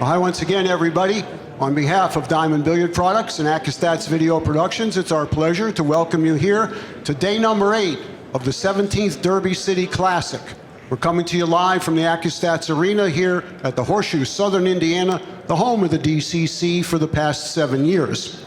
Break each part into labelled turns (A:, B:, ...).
A: Hi once again, everybody. On behalf of Diamond Billiard Products and Accu-Stats Video Productions, it's our pleasure to welcome you here to day number 8 of the 17th Derby City Classic. We're coming to you live from the Accu-Stats Arena here at the Horseshoe, Southern Indiana, the home of the DCC for the past 7 years.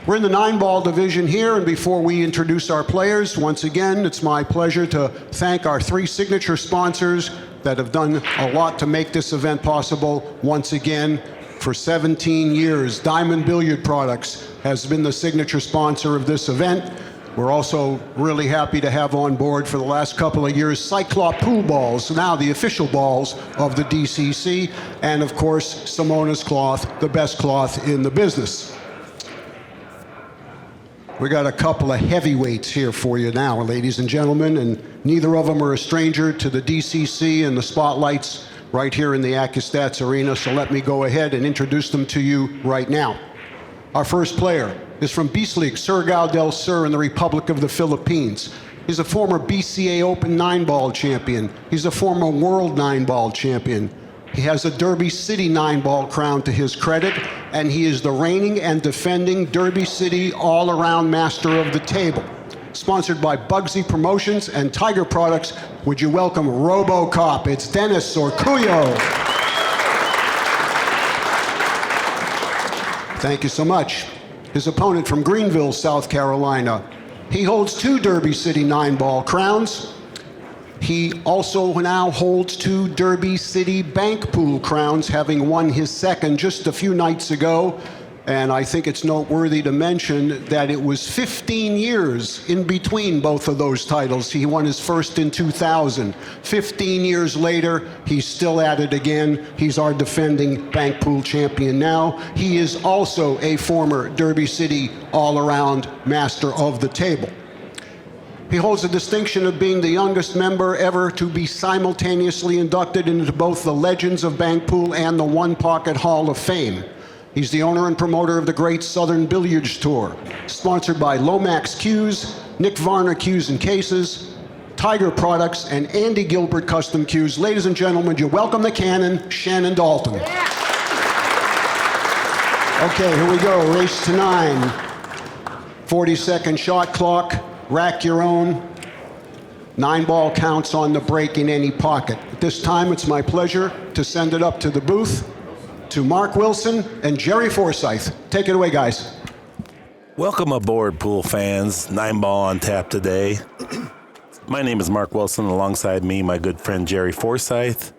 A: We're in the 9-ball division here, and before we introduce our players, once again, it's my pleasure to thank our 3 signature sponsors that have done a lot to make this event possible. Once again, for 17 years, Diamond Billiard Products has been the signature sponsor of this event. We're also really happy to have on board for the last couple of years Cyclop Pool Balls, now the official balls of the DCC, and of course, Simona's Cloth, the best cloth in the business. We got a couple of heavyweights here for you now, ladies and gentlemen, and neither of them are a stranger to the DCC and the spotlights right here in the Accu-Stats Arena, so let me go ahead and introduce them to you right now. Our first player is from Bislig, Surigao del Sur in the Republic of the Philippines. He's a former BCA Open 9-ball champion. He's a former World 9-ball champion. He has a Derby City 9-ball crown to his credit, and he is the reigning and defending Derby City all-around master of the table. Sponsored by Bugsy Promotions and Tiger Products, would you welcome RoboCop? It's Dennis Orcollo. Thank you so much. His opponent from Greenville, South Carolina. He holds 2 Derby City 9-ball crowns. He also now holds 2 Derby City Bank Pool crowns, having won his second just a few nights ago. And I think it's noteworthy to mention that it was 15 years in between both of those titles. He won his first in 2000. 15 years later, he's still at it again. He's our defending Bank Pool champion now. He is also a former Derby City all-around master of the table. He holds the distinction of being the youngest member ever to be simultaneously inducted into both the Legends of Bank Pool and the One Pocket Hall of Fame. He's the owner and promoter of the Great Southern Billiards Tour, sponsored by Lomax Cues, Nick Varner Cues and Cases, Tiger Products, and Andy Gilbert Custom Cues. Ladies and gentlemen, you welcome the cannon, Shannon Daulton. Okay, here we go, race to 9. 40-second shot clock. Rack your own. 9-ball counts on the break in any pocket. At this time, it's my pleasure to send it up to the booth to Mark Wilson and Jerry Forsyth. Take it away, guys.
B: Welcome aboard, pool fans. 9-ball on tap today. My name is Mark Wilson. Alongside me, my good friend Jerry Forsyth.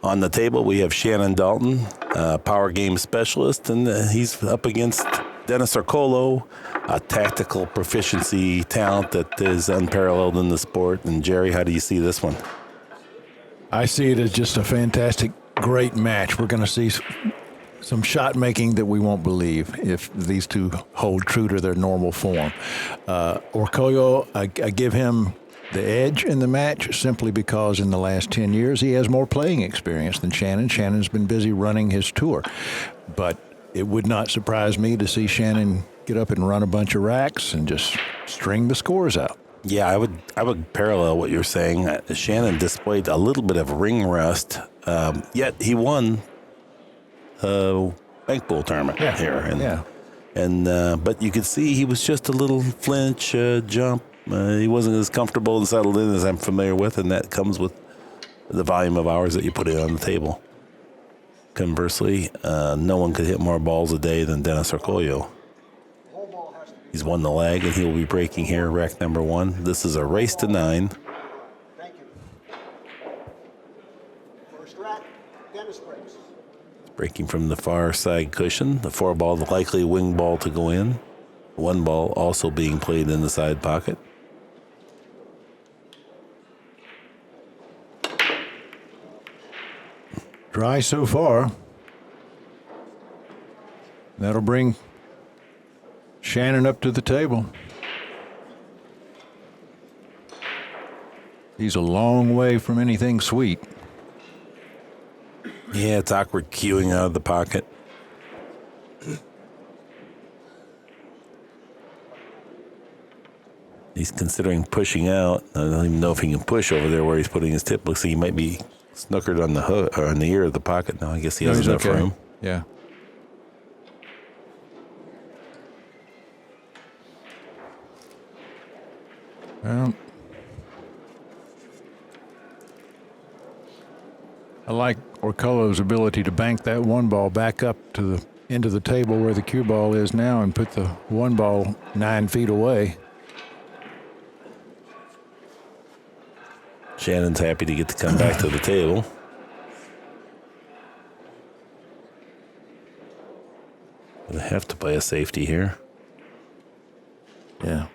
B: On the table, we have Shannon Daulton, power game specialist, and he's up against Dennis Orcollo, a tactical proficiency talent that is unparalleled in the sport. And Jerry, how do you see this one?
C: I see it as just a fantastic, great match. We're going to see some shot making that we won't believe if these two hold true to their normal form. Orcollo, I give him the edge in the match simply because in the last 10 years he has more playing experience than Shannon. Shannon's been busy running his tour. But it would not surprise me to see Shannon get up and run a bunch of racks and just string the scores out.
B: Yeah, I would parallel what you're saying. Shannon displayed a little bit of ring rust, yet he won a bank pool tournament here. But you could see he was just a little flinch, jump. He wasn't as comfortable and settled in as I'm familiar with, and that comes with the volume of hours that you put in on the table. Conversely, no one could hit more balls a day than Dennis Orcollo. He's won the leg, and he will be breaking here, rack number 1. This is a race to 9.
A: Thank you. First rack, Dennis breaks.
B: Breaking from the far side cushion. The 4-ball, the likely wing ball to go in. 1 ball also being played in the side pocket.
C: Dry so far. That'll bring Shannon up to the table. He's a long way from anything sweet.
B: Yeah, it's awkward cueing out of the pocket. He's considering pushing out. I don't even know if he can push over there where he's putting his tip. Looks like he might be snookered on the hook or on the ear of the pocket. No, I guess he has
C: he's
B: enough
C: okay.
B: room.
C: Yeah. Well, I like Orcollo's ability to bank that one ball back up to the end of the table where the cue ball is now and put the one ball 9 feet away.
B: Shannon's happy to get to come back to the table. They have to play a safety here.
C: Yeah.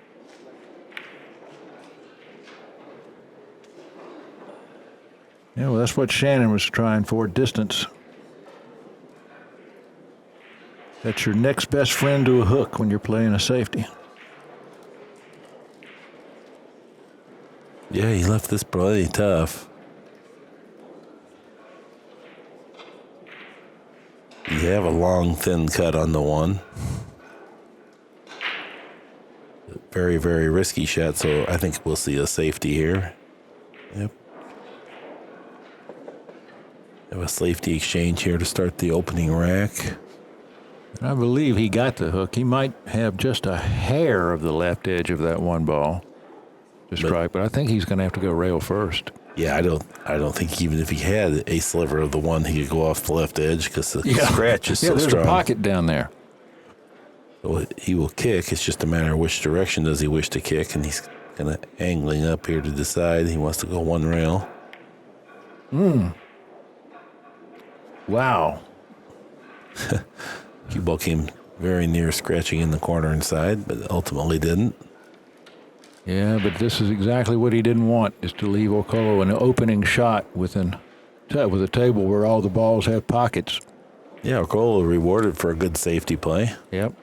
C: Yeah, well, that's what Shannon was trying for, distance. That's your next best friend to a hook when you're playing a safety.
B: Yeah, he left this pretty tough. You have a long, thin cut on the one. Very, very risky shot, so I think we'll see a safety here. Yep. Have a safety exchange here to start the opening rack.
C: I believe he got the hook. He might have just a hair of the left edge of that one ball to strike, but I think he's going to have to go rail first.
B: Yeah, I don't think even if he had a sliver of the one, he could go off the left edge because the scratch is so
C: there's
B: strong.
C: A pocket down there.
B: So he will kick. It's just a matter of which direction does he wish to kick, and he's kind of angling up here to decide. He wants to go one rail.
C: Wow.
B: Cue ball came very near scratching in the corner inside, but ultimately didn't.
C: Yeah, but this is exactly what he didn't want, is to leave Orcollo an opening shot with a table where all the balls have pockets.
B: Yeah, Orcollo rewarded for a good safety play.
C: Yep.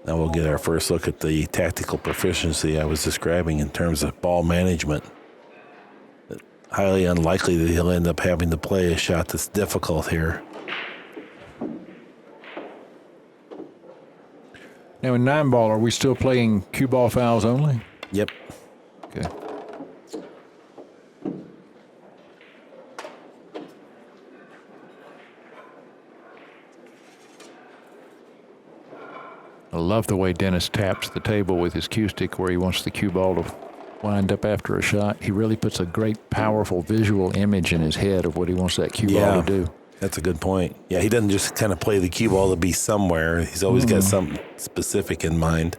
B: Now we'll get our first look at the tactical proficiency I was describing in terms of ball management. Highly unlikely that he'll end up having to play a shot that's difficult here.
C: Now in 9-ball, are we still playing cue ball fouls only?
B: Yep.
C: Okay. I love the way Dennis taps the table with his cue stick where he wants the cue ball to wind up after a shot. He really puts a great, powerful visual image in his head of what he wants that cue ball to do.
B: That's a good point. Yeah, he doesn't just kind of play the cue ball to be somewhere. He's always got something specific in mind.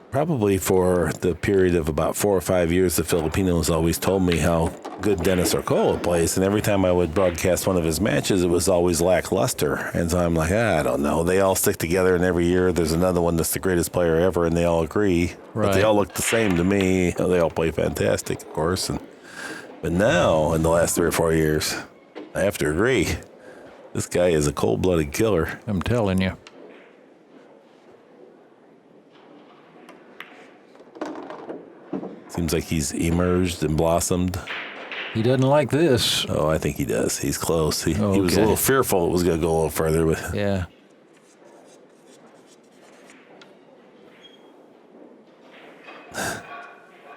B: Probably for the period of about 4 or 5 years, the Filipinos always told me how good Dennis Orcollo plays, and every time I would broadcast one of his matches, it was always lackluster. And so I'm like, I don't know. They all stick together, and every year there's another one that's the greatest player ever, and they all agree.
C: Right.
B: But they all look the same to me. They all play fantastic, of course. But now, in the last 3 or 4 years, I have to agree. This guy is a cold-blooded killer.
C: I'm telling you.
B: Seems like he's emerged and blossomed.
C: He doesn't like this.
B: Oh, I think he does. He's close. He
C: Okay.
B: was a little fearful it was going to go a little further, but
C: Yeah.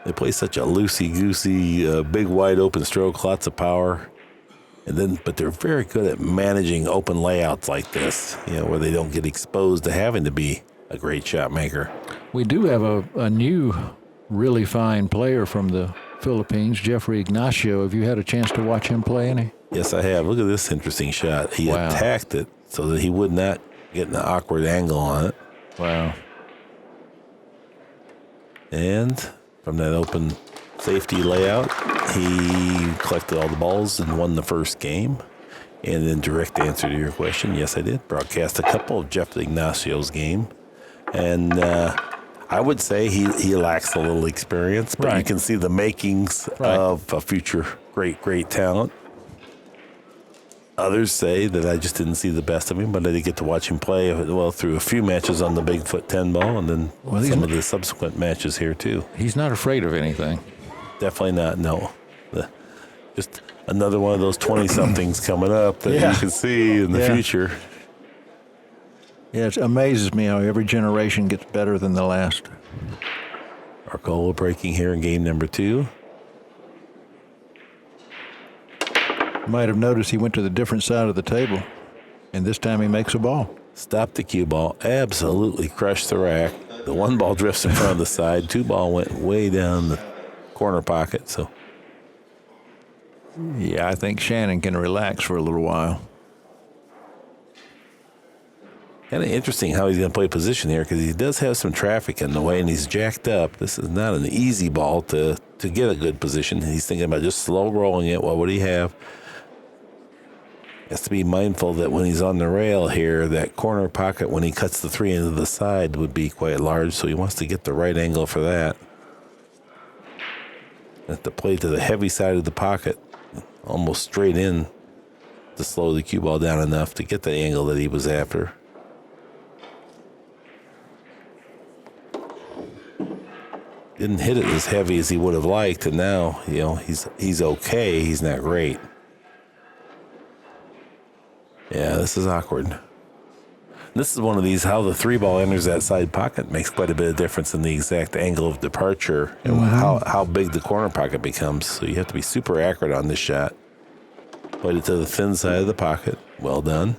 B: they play such a loosey-goosey, big, wide open stroke, lots of power. But they're very good at managing open layouts like this, where they don't get exposed to having to be a great shot maker.
C: We do have a new, really fine player from the Philippines, Jeffrey Ignacio. Have you had a chance to watch him play any?
B: Yes, I have. Look at this interesting shot. He
C: Wow.
B: attacked it so that he would not get an awkward angle on it.
C: Wow.
B: And from that open safety layout, he collected all the balls and won the first game. And in direct answer to your question, yes, I did broadcast a couple of Jeff Ignacio's game. And I would say he lacks a little experience, but
C: Right.
B: you can see the makings of a future great talent. Others say that I just didn't see the best of him, but I did get to watch him play through a few matches on the Bigfoot 10 ball and then some of the subsequent matches here too.
C: He's not afraid of anything.
B: Definitely not, no. Just another one of those 20-somethings coming up that you can see in the future.
C: Yeah, it amazes me how every generation gets better than the last.
B: Orcollo breaking here in game number 2.
C: You might have noticed he went to the different side of the table, and this time he makes a ball.
B: Stopped the cue ball, absolutely crushed the rack. The 1 ball drifts in front of the side. 2 ball went way down the corner pocket. So,
C: yeah, I think Shannon can relax for a little while.
B: Kind of interesting how he's going to play position here because he does have some traffic in the way and he's jacked up. This is not an easy ball to get a good position. He's thinking about just slow rolling it. What would he have? Has to be mindful that when he's on the rail here, that corner pocket, when he cuts the 3 into the side, would be quite large. So he wants to get the right angle for that. Have to play to the heavy side of the pocket, almost straight in, to slow the cue ball down enough to get the angle that he was after. Didn't hit it as heavy as he would have liked, and now, he's okay. He's not great. Yeah, this is awkward. This is one of these, how the 3 ball enters that side pocket makes quite a bit of difference in the exact angle of departure and how big the corner pocket becomes. So you have to be super accurate on this shot. Played it to the thin side of the pocket. Well done.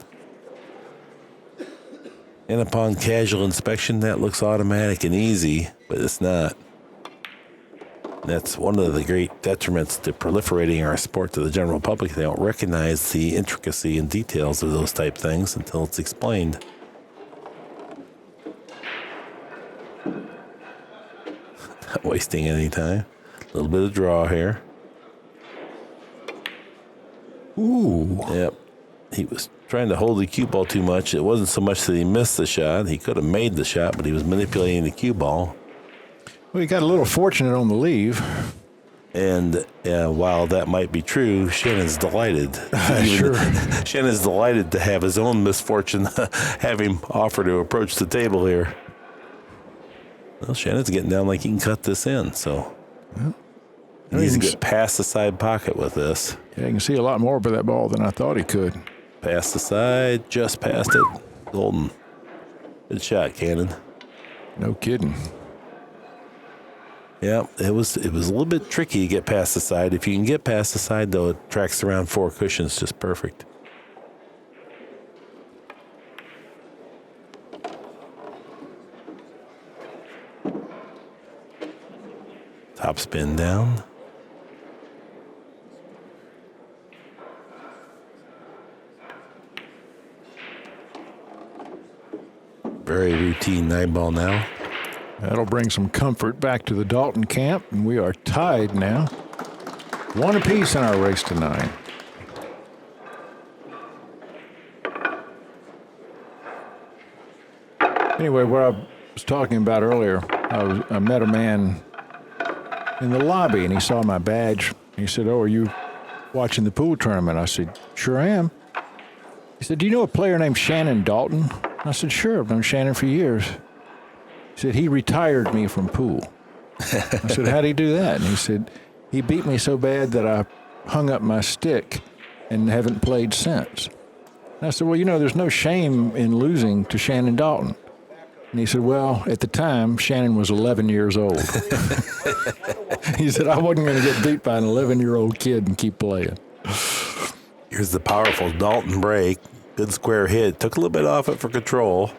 B: And upon casual inspection, that looks automatic and easy, but it's not. That's one of the great detriments to proliferating our sport to the general public. They don't recognize the intricacy and details of those type things until it's explained. Not wasting any time. A little bit of draw here.
C: Ooh.
B: Yep. He was trying to hold the cue ball too much. It wasn't so much that he missed the shot. He could have made the shot, but he was manipulating the cue ball.
C: Well, he got a little fortunate on the leave.
B: And while that might be true, Shannon's delighted.
C: Sure.
B: Shannon's delighted to have his own misfortune have him offer to approach the table here. Well, Shannon's getting down like he can cut this in, so he needs to get past the side pocket with this.
C: Yeah, you can see a lot more of that ball than I thought he could.
B: Past the side, just past it. Dalton. Good shot, Cannon.
C: No kidding.
B: Yeah, it was a little bit tricky to get past the side. If you can get past the side, though, it tracks around 4 cushions just perfect. Top spin down. Very routine 9-ball now.
C: That'll bring some comfort back to the Dalton camp, and we are tied now. 1 apiece in our race to 9. Anyway, what I was talking about earlier, I met a man in the lobby, and he saw my badge. He said, "Oh, are you watching the pool tournament?" I said, "Sure am." He said, "Do you know a player named Shannon Daulton?" I said, "Sure, I've known Shannon for years." He said, "He retired me from pool." I said, "How'd he do that?" And he said, "He beat me so bad that I hung up my stick and haven't played since." And I said, "Well, there's no shame in losing to Shannon Daulton." And he said, "Well, at the time, Shannon was 11 years old." He said, "I wasn't going to get beat by an 11-year-old kid and keep playing."
B: Here's the powerful Dalton break. Good square hit. Took a little bit off it for control.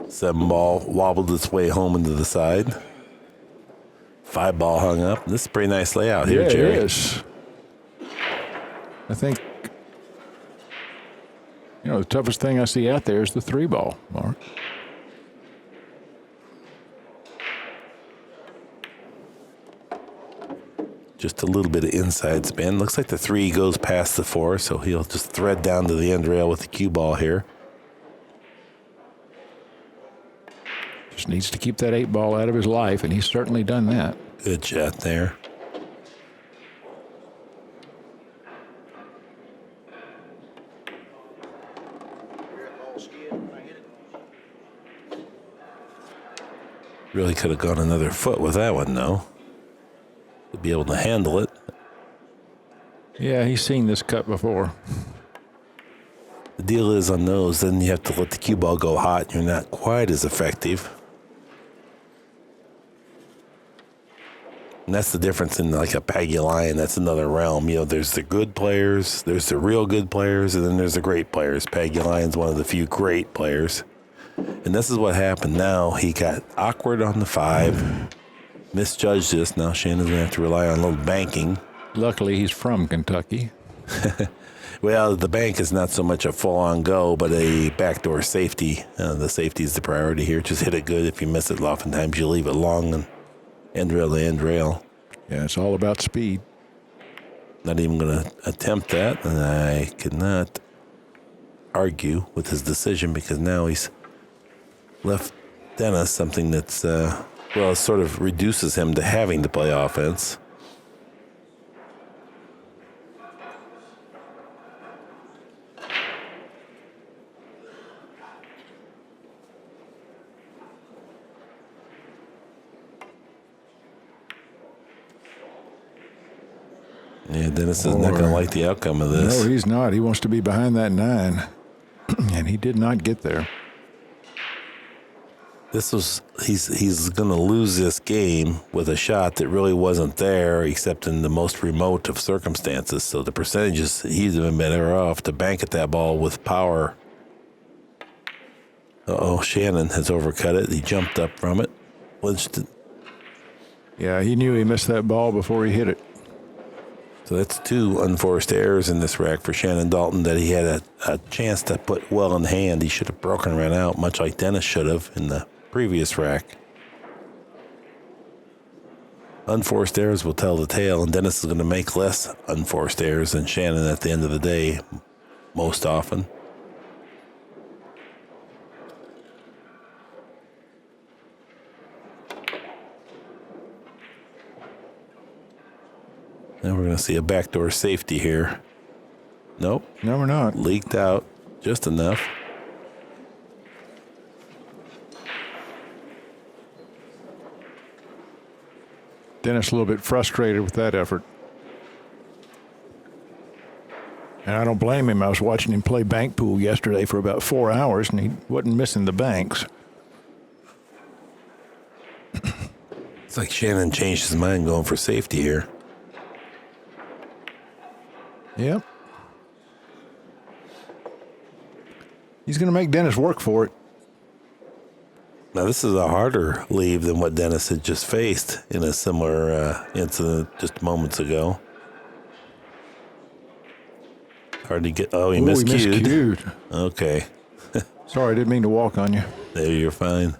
B: 7-ball wobbled its way home into the side. 5-ball hung up. This is a pretty nice layout here, Jerry.
C: It is. I think, the toughest thing I see out there is the 3-ball, Mark.
B: Just a little bit of inside spin. Looks like the 3 goes past the 4, so he'll just thread down to the end rail with the cue ball here.
C: Just needs to keep that 8-ball out of his life, and he's certainly done that.
B: Good shot there. Really could have gone another foot with that one, though. To be able to handle it.
C: Yeah, he's seen this cut before.
B: The deal is on those, then you have to let the cue ball go hot. You're not quite as effective. And that's the difference in like a Paggy Lion. That's another realm. You know, there's the good players, there's the real good players, and then there's the great players. Paggy Lion's one of the few great players. And this is what happened now. He got awkward on the 5, misjudged this. Now Shannon's going to have to rely on a little banking.
C: Luckily, he's from Kentucky.
B: Well, the bank is not so much a full-on go, but a backdoor safety. The safety is the priority here. Just hit it good. If you miss it, oftentimes you leave it long and end rail to end rail.
C: Yeah, it's all about speed.
B: Not even going to attempt that, and I could not argue with his decision because now he's left Dennis something that's, well, it sort of reduces him to having to play offense. Yeah, Dennis is not going to like the outcome of this.
C: No, he's not. He wants to be behind that 9, and he did not get there.
B: He's going to lose this game with a shot that really wasn't there, except in the most remote of circumstances. So the percentages, he's been better off to bank at that ball with power. Shannon has overcut it. He jumped up from it, lynched it.
C: Yeah, he knew he missed that ball before he hit it.
B: So that's 2 unforced errors in this rack for Shannon Daulton that he had a chance to put well in hand. He should have broken and ran out, much like Dennis should have in the previous rack. Unforced errors will tell the tale, and Dennis is going to make less unforced errors than Shannon at the end of the day, most often. Now we're going to see a backdoor safety here. Nope.
C: No, we're not.
B: Leaked out just enough.
C: Dennis a little bit frustrated with that effort. And I don't blame him. I was watching him play bank pool yesterday for about 4 hours, and he wasn't missing the banks.
B: It's like Shannon changed his mind going for safety here.
C: Yep. He's going to make Dennis work for it.
B: Now, this is a harder leave than what Dennis had just faced in a similar incident just moments ago. Hard to get. Oh, he miscued. Okay.
C: Sorry, I didn't mean to walk on you.
B: There, you're fine.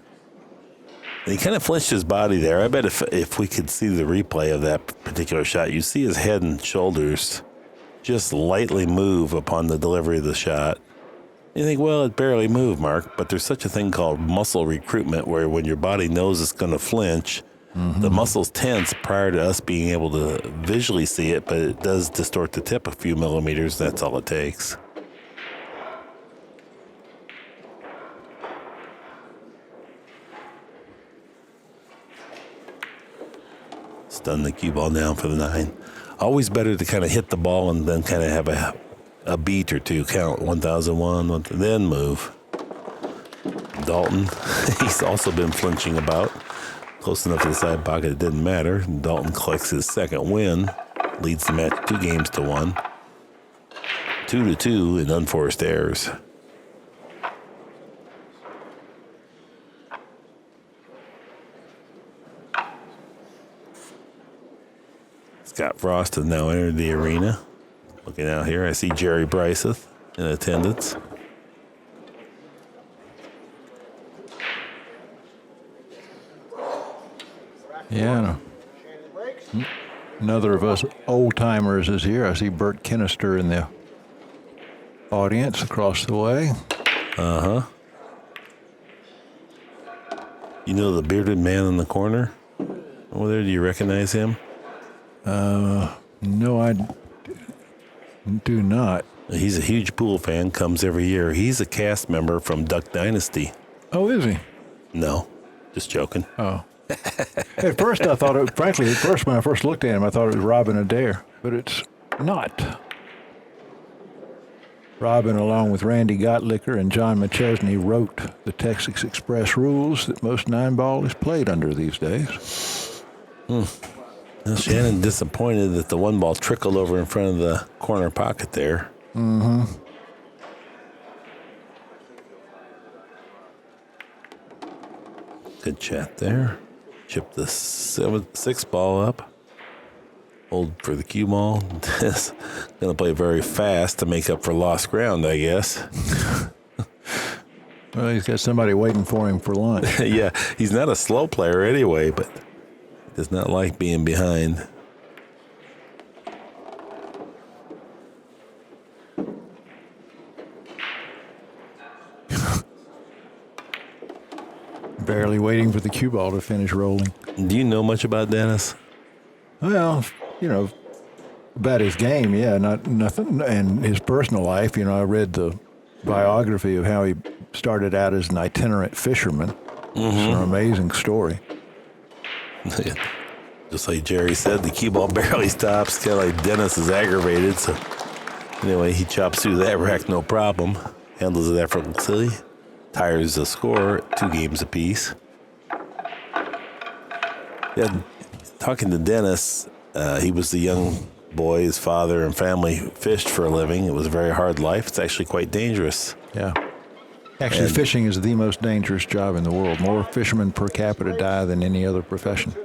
B: And he kind of flinched his body there. I bet if we could see the replay of that particular shot, you see his head and shoulders just lightly move upon the delivery of the shot. You think, well, it barely moved, Mark, but there's such a thing called muscle recruitment where when your body knows it's going to flinch, the muscles tense prior to us being able to visually see it, but it does distort the tip a few millimeters. That's all it takes. Stun the cue ball down for the 9. Always better to kind of hit the ball and then kind of have a beat or two, count 1001, then move. Dalton, he's also been flinching about. Close enough to the side pocket, it didn't matter. Dalton collects his second win, leads the match 2-1. 2-2 in unforced errors. Scott Frost has now entered the arena. Looking out here, I see Jerry Bryceth in attendance.
C: Yeah. Another of us old-timers is here. I see Bert Kinnister in the audience across the way.
B: Uh-huh. You know the bearded man in the corner over there? Do you recognize him?
C: No, I do not.
B: He's a huge pool fan, comes every year. He's a cast member from Duck Dynasty.
C: Oh, is he?
B: No, just joking.
C: Oh. At first, I thought it, frankly, when I first looked at him, I thought it was Robin Adair, but it's not. Robin, along with Randy Gottlicker and John McChesney, wrote the Texas Express rules that most 9-ball is played under these days.
B: Now, Shannon disappointed that the 1 ball trickled over in front of the corner pocket there.
C: Mm-hmm.
B: Good chat there. Chip the 6 ball up. Hold for the cue ball. Going to play very fast to make up for lost ground, I guess.
C: Well, he's got somebody waiting for him for lunch.
B: Yeah, he's not a slow player anyway, but he does not like being behind.
C: Barely waiting for the cue ball to finish rolling.
B: Do you know much about Dennis?
C: Well, about his game, yeah, nothing, and his personal life. I read the biography of how he started out as an itinerant fisherman.
B: Mm-hmm.
C: It's an amazing story.
B: Just like Jerry said, the cue ball barely stops. Kind of like Dennis is aggravated. So anyway, he chops through that rack, no problem. Handles it effortlessly. Tires the score, 2 games apiece. Yeah, talking to Dennis, he was the young boy. His father and family fished for a living. It was a very hard life. It's actually quite dangerous.
C: Yeah. Actually, fishing is the most dangerous job in the world. More fishermen per capita die than any other profession.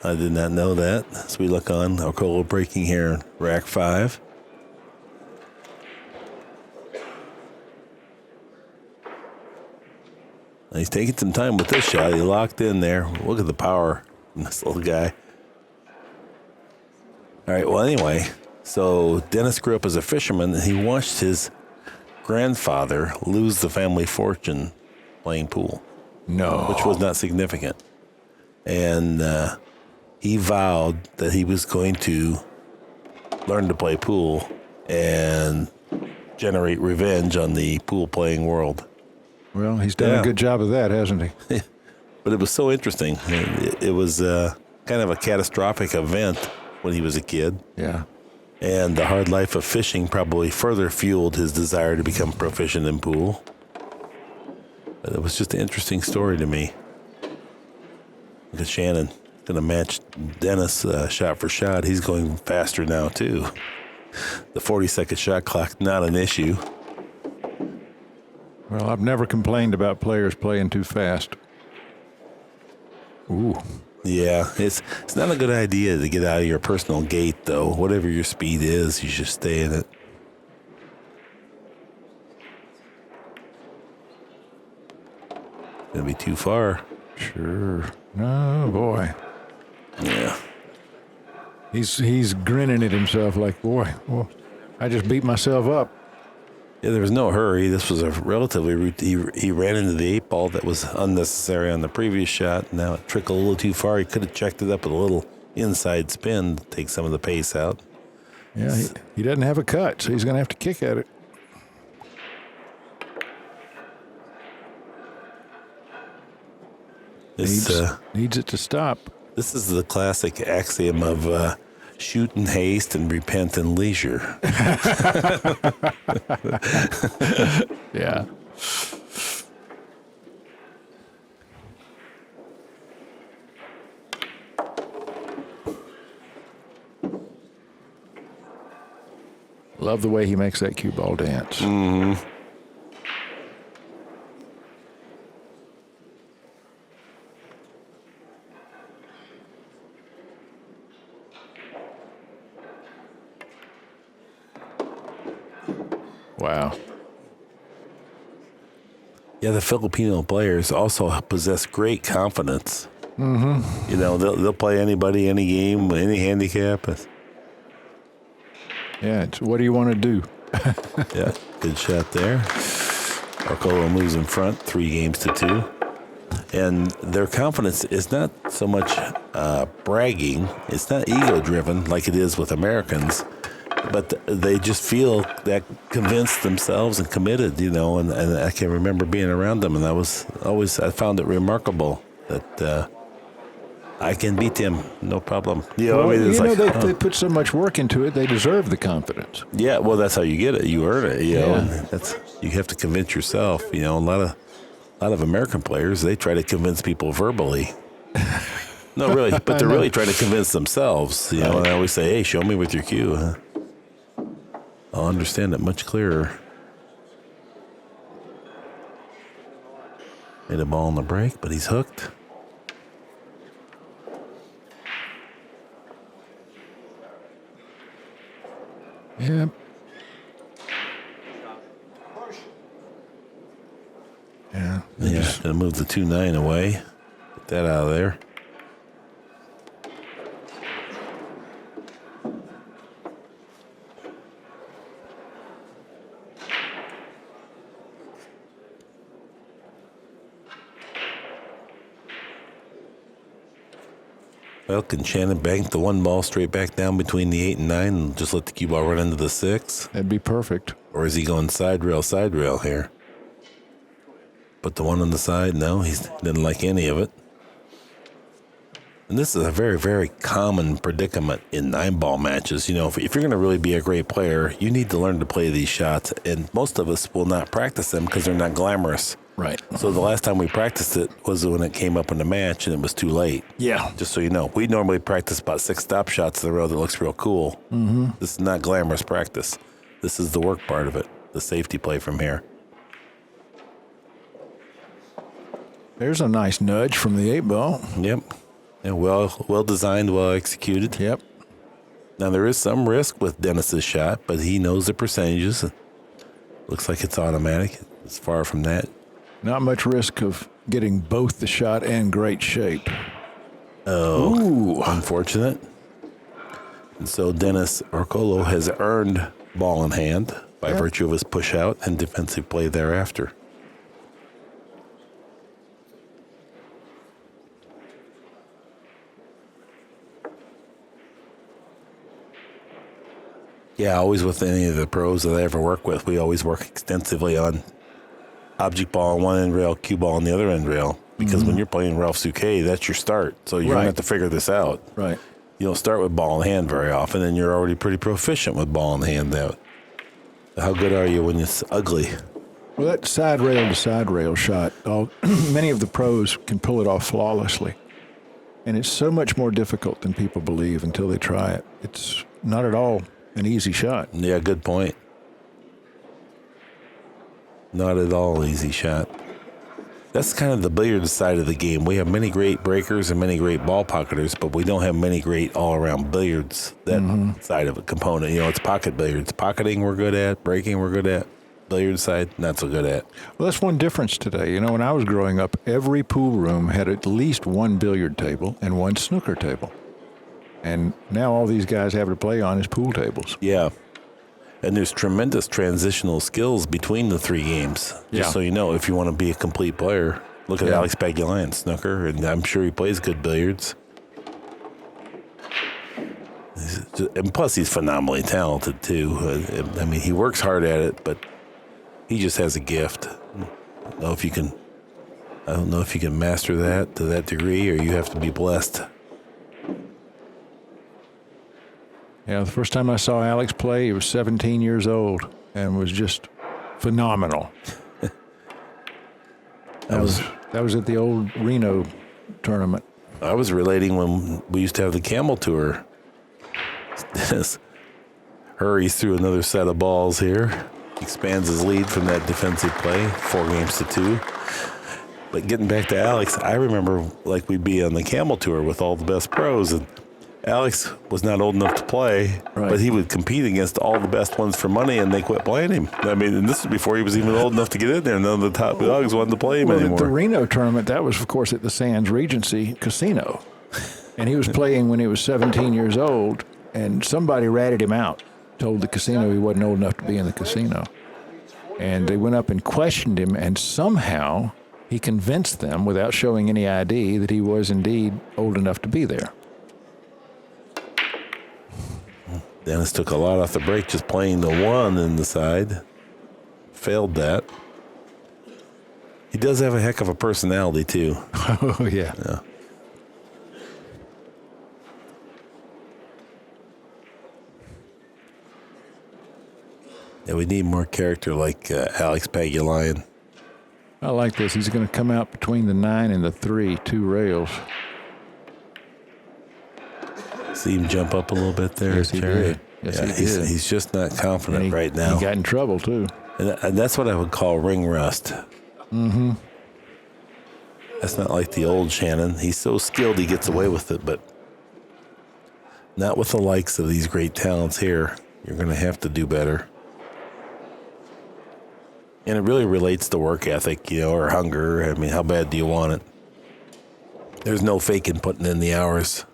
B: I did not know that. As we look on, Orcollo breaking here in rack 5. He's taking some time with this shot. He locked in there. Look at the power in this little guy. All right, well, anyway, so Dennis grew up as a fisherman, and he watched his grandfather lose the family fortune playing pool.
C: No.
B: Which was not significant. And he vowed that he was going to learn to play pool and generate revenge on the pool playing world.
C: Well, he's done a good job of that, hasn't he?
B: But it was so interesting. It was kind of a catastrophic event when he was a kid.
C: Yeah.
B: And the hard life of fishing probably further fueled his desire to become proficient in pool. But it was just an interesting story to me. Because Shannon going to match Dennis shot for shot. He's going faster now, too. The 40-second shot clock, not an issue.
C: Well, I've never complained about players playing too fast. Ooh.
B: Yeah, it's not a good idea to get out of your personal gate, though. Whatever your speed is, you should stay in it. Gonna be too far.
C: Sure. Oh, boy.
B: Yeah.
C: He's grinning at himself like, boy, well, I just beat myself up.
B: Yeah, there was no hurry. This was a relatively he ran into the 8 ball that was unnecessary on the previous shot. Now it trickled a little too far. He could have checked it up with a little inside spin to take some of the pace out.
C: Yeah, he doesn't have a cut, so he's going to have to kick at it. Needs it to stop.
B: This is the classic axiom of shoot in haste and repent in leisure.
C: Yeah. Love the way he makes that cue ball dance.
B: Mm-hmm.
C: Wow.
B: Yeah, the Filipino players also possess great confidence.
C: Mm-hmm.
B: You know, they'll play anybody, any game, any handicap.
C: Yeah, it's what do you want to do?
B: Yeah, good shot there. Orcollo moves in front, 3-2. And their confidence is not so much bragging. It's not ego-driven like it is with Americans. But they just feel that convinced themselves and committed, you know, and I can remember being around them, and I found it remarkable that I can beat him, no problem.
C: Well,
B: It's
C: they put so much work into it, they deserve the confidence.
B: yeah, well, that's how you get it. You earn it. And
C: Yeah.
B: you have to convince yourself. A lot of American players, they try to convince people verbally. No, really, but they're really trying to convince themselves. And I always say, "Hey, show me with your cue. I'll understand it much clearer." Hit a ball on the break, but he's hooked.
C: Yeah. Yeah.
B: Gonna move the 2-9 away. Get that out of there. Well, can Shannon bank the 1 ball straight back down between the 8 and 9 and just let the cue ball run into the 6?
C: That'd be perfect.
B: Or is he going side rail here? Put the 1 on the side? No, he didn't like any of it. And this is a very, very common predicament in 9-ball matches. If you're going to really be a great player, you need to learn to play these shots. And most of us will not practice them because they're not glamorous.
C: Right.
B: So the last time we practiced it was when it came up in the match and it was too late.
C: Yeah.
B: Just so you know, we normally practice about 6 stop shots in a row that looks real cool. Mm-hmm. This is not glamorous practice. This is the work part of it, the safety play from here.
C: There's a nice nudge from the 8-ball.
B: Yep. And well designed, well executed.
C: Yep.
B: Now there is some risk with Dennis's shot, but he knows the percentages. Looks like it's automatic. It's far from that.
C: Not much risk of getting both the shot and great shape.
B: Oh,
C: Ooh.
B: Unfortunate. And so Dennis Orcollo has earned ball in hand by virtue of his push out and defensive play thereafter. Yeah, always with any of the pros that I ever work with, we always work extensively on object ball on one end rail, cue ball on the other end rail. Because when you're playing Ralph Souquet, that's your start. So you're going to have to figure this out.
C: Right.
B: You don't start with ball in hand very often, and you're already pretty proficient with ball in hand now. How good are you when it's ugly?
C: Well, that side rail to side rail shot, many of the pros can pull it off flawlessly. And it's so much more difficult than people believe until they try it. It's not at all an easy shot.
B: Yeah, good point. Not at all easy shot. That's kind of the billiard side of the game. We have many great breakers and many great ball pocketers, but we don't have many great all-around billiards, that side of a component. It's pocket billiards. Pocketing we're good at, breaking we're good at, billiard side not so good at.
C: Well, that's one difference today. When I was growing up, every pool room had at least one billiard table and one snooker table. And now all these guys have to play on is pool tables.
B: Yeah. And there's tremendous transitional skills between the 3 games. Just so you know, if you want to be a complete player, look at Alex Bagulian, snooker, and I'm sure he plays good billiards. And plus, he's phenomenally talented, too. I mean, he works hard at it, but he just has a gift. I don't know if you can master that to that degree, or you have to be blessed.
C: Yeah, the first time I saw Alex play, he was 17 years old and was just phenomenal. That was at the old Reno tournament.
B: I was relating when we used to have the Camel Tour. Dennis hurries through another set of balls here. Expands his lead from that defensive play, 4-2. But getting back to Alex, I remember like we'd be on the Camel Tour with all the best pros, and Alex was not old enough to play, but he would compete against all the best ones for money, and they quit playing him. I mean, and this was before he was even old enough to get in there. None of the top dogs wanted to play him anymore.
C: At the Reno tournament, that was, of course, at the Sands Regency Casino. And he was playing when he was 17 years old, and somebody ratted him out, told the casino he wasn't old enough to be in the casino. And they went up and questioned him, and somehow he convinced them, without showing any ID, that he was indeed old enough to be there.
B: Dennis took a lot off the break just playing the 1 in the side. Failed that. He does have a heck of a personality, too.
C: Oh, yeah.
B: Yeah, we need more character like Alex Pagulayan.
C: I like this. He's going to come out between the 9 and the 3, 2 rails.
B: See him jump up a little bit there,
C: Yes, he
B: Jerry?
C: did. Yes, he did.
B: He's just not confident right now.
C: He got in trouble, too.
B: And that's what I would call ring rust. Mm-hmm. That's not like the old Shannon. He's so skilled he gets away with it, but not with the likes of these great talents here. You're going to have to do better. And it really relates to work ethic, or hunger. I mean, how bad do you want it? There's no faking putting in the hours.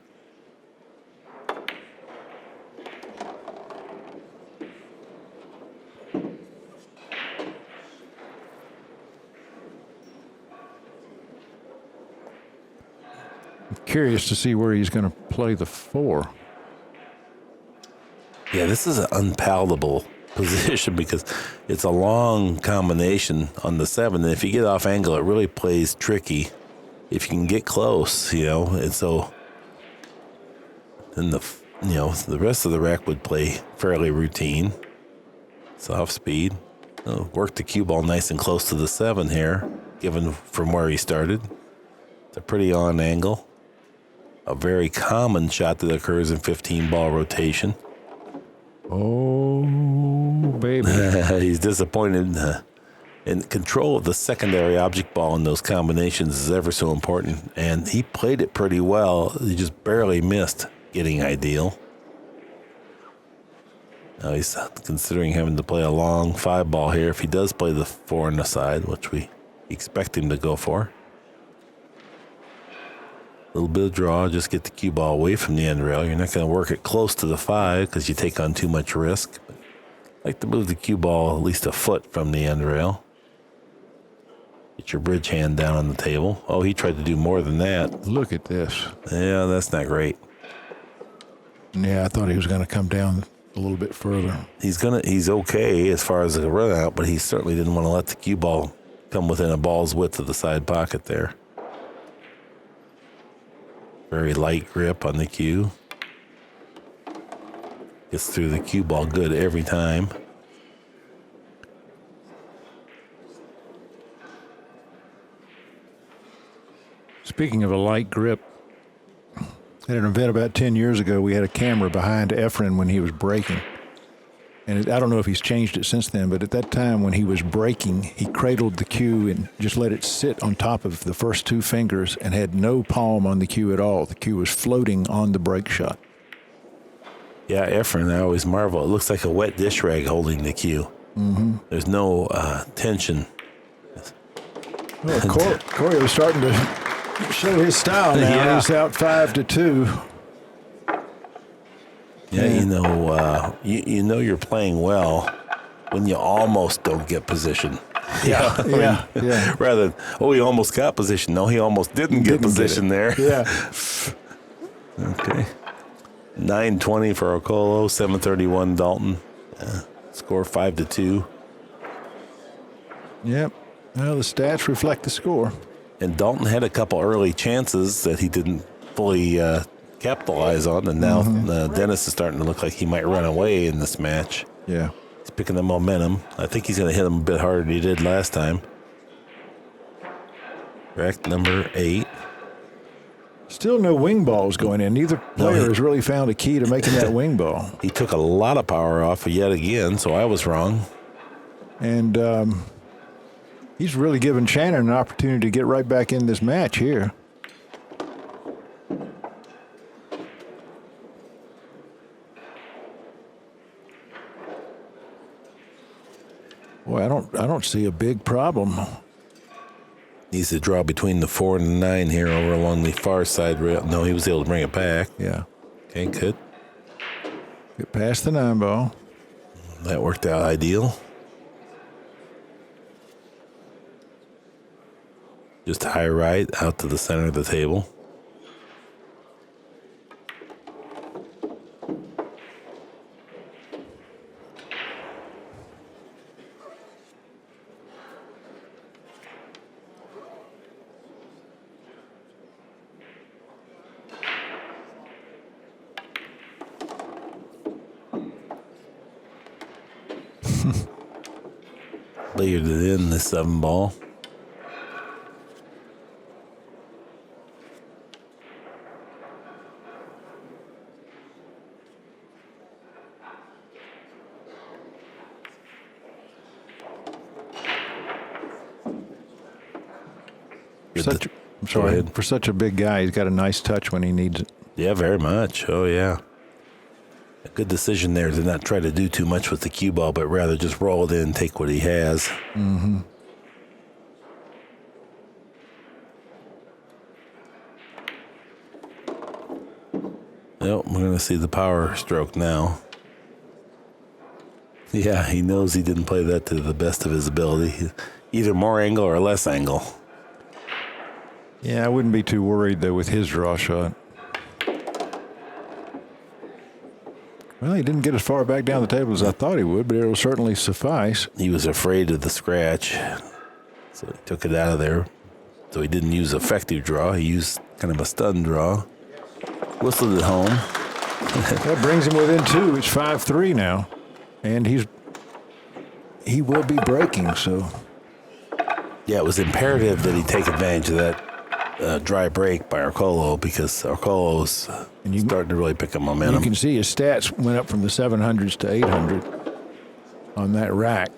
C: Curious to see where he's going to play the 4.
B: Yeah, this is an unpalatable position because it's a long combination on the 7. And if you get off angle, it really plays tricky if you can get close, And so then the rest of the rack would play fairly routine. Soft speed. Work the cue ball nice and close to the 7 here, given from where he started. It's a pretty on angle. A very common shot that occurs in 15-ball rotation.
C: Oh, baby.
B: He's disappointed. And control of the secondary object ball in those combinations is ever so important. And he played it pretty well. He just barely missed getting ideal. Now he's considering having to play a long 5-ball here if he does play the 4 on the side, which we expect him to go for. A little bit of draw, just get the cue ball away from the end rail. You're not going to work it close to the 5 because you take on too much risk. But I like to move the cue ball at least a foot from the end rail. Get your bridge hand down on the table. Oh, he tried to do more than that.
C: Look at this.
B: Yeah, that's not great.
C: Yeah, I thought he was going to come down a little bit further.
B: He's okay as far as the run out, but he certainly didn't want to let the cue ball come within a ball's width of the side pocket there. Very light grip on the cue. Gets through the cue ball good every time.
C: Speaking of a light grip, at an event about 10 years ago, we had a camera behind Efren when he was breaking. And I don't know if he's changed it since then, but at that time when he was breaking, he cradled the cue and just let it sit on top of the first 2 fingers and had no palm on the cue at all. The cue was floating on the break shot.
B: Yeah, Efren, I always marvel. It looks like a wet dish rag holding the cue. Mm-hmm. There's no tension.
C: Well, Corey was starting to show his style now.
B: Yeah.
C: He's out 5-2.
B: Yeah, you know you're playing well when you almost don't get position.
C: Yeah.
B: Rather than, he almost got position. No, he almost didn't get position there.
C: Yeah.
B: Okay. 9:20 for Orcollo, 7:31 Dalton. Score 5-2.
C: Yep. Well, the stats reflect the score.
B: And Dalton had a couple early chances that he didn't fully capitalize on, and now Dennis is starting to look like he might run away in this match.
C: Yeah.
B: He's picking the momentum. I think he's going to hit him a bit harder than he did last time. Rack number 8.
C: Still no wing balls going in. Neither player has really found a key to making that wing ball.
B: He took a lot of power off yet again, so I was wrong.
C: And he's really given Shannon an opportunity to get right back in this match here. Boy, I don't see a big problem.
B: Needs to draw between the 4 and the 9 here over along the far side rail. No, he was able to bring it back.
C: Yeah.
B: Okay, good.
C: Get past the 9 ball.
B: That worked out ideal. Just high right out to the center of the table. Billiarded in the 7 ball.
C: For such a big guy, he's got a nice touch when he needs it.
B: Yeah, very much. Oh, yeah. A good decision there to not try to do too much with the cue ball, but rather just roll it in and take what he has.
C: Mm-hmm.
B: Yep, we're going to see the power stroke now. Yeah, he knows he didn't play that to the best of his ability. Either more angle or less angle.
C: Yeah, I wouldn't be too worried, though, with his draw shot. Well, he didn't get as far back down the table as I thought he would, but it will certainly suffice.
B: He was afraid of the scratch, so he took it out of there. So he didn't use effective draw. He used kind of a stun draw. Whistled it home.
C: That brings him within 2. It's 5-3 now. And he will be breaking, so.
B: Yeah, it was imperative that he take advantage of that dry break by Orcollo, because Orcollo's starting to really pick up momentum.
C: You can see his stats went up from the 700s to 800 on that rack.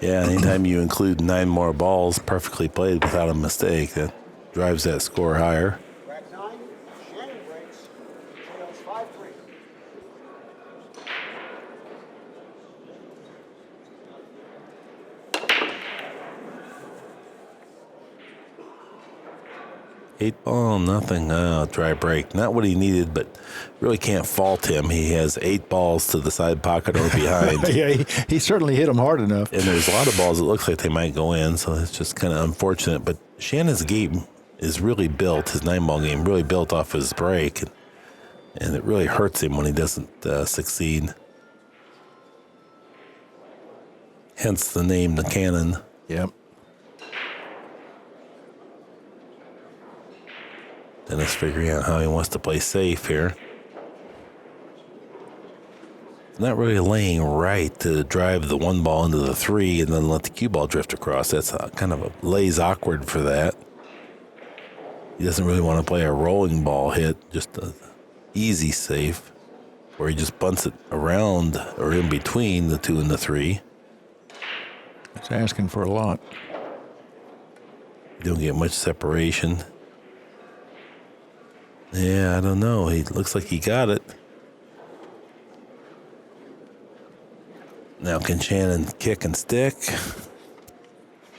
B: Yeah, anytime you include 9 more balls perfectly played without a mistake, that drives that score higher.
A: Rack 9, Shannon breaks. Tails 5-3.
B: Eight ball, nothing. Dry break. Not what he needed, but really can't fault him. He has 8 balls to the side pocket or behind.
C: Yeah, he certainly hit them hard enough.
B: And there's a lot of balls that looks like they might go in, so it's just kind of unfortunate. But Shannon's game is really built, his 9-ball game, really built off his break. And it really hurts him when he doesn't succeed. Hence the name, the cannon.
C: Yep.
B: Dennis figuring out how he wants to play safe here. Not really laying right to drive the 1 ball into the 3 and then let the cue ball drift across. That's kind of lays awkward for that. He doesn't really want to play a rolling ball hit, just an easy safe, where he just bunts it around or in between the 2 and the 3.
C: It's asking for a lot.
B: You don't get much separation. Yeah, I don't know. He looks like he got it. Now, can Shannon kick and stick? If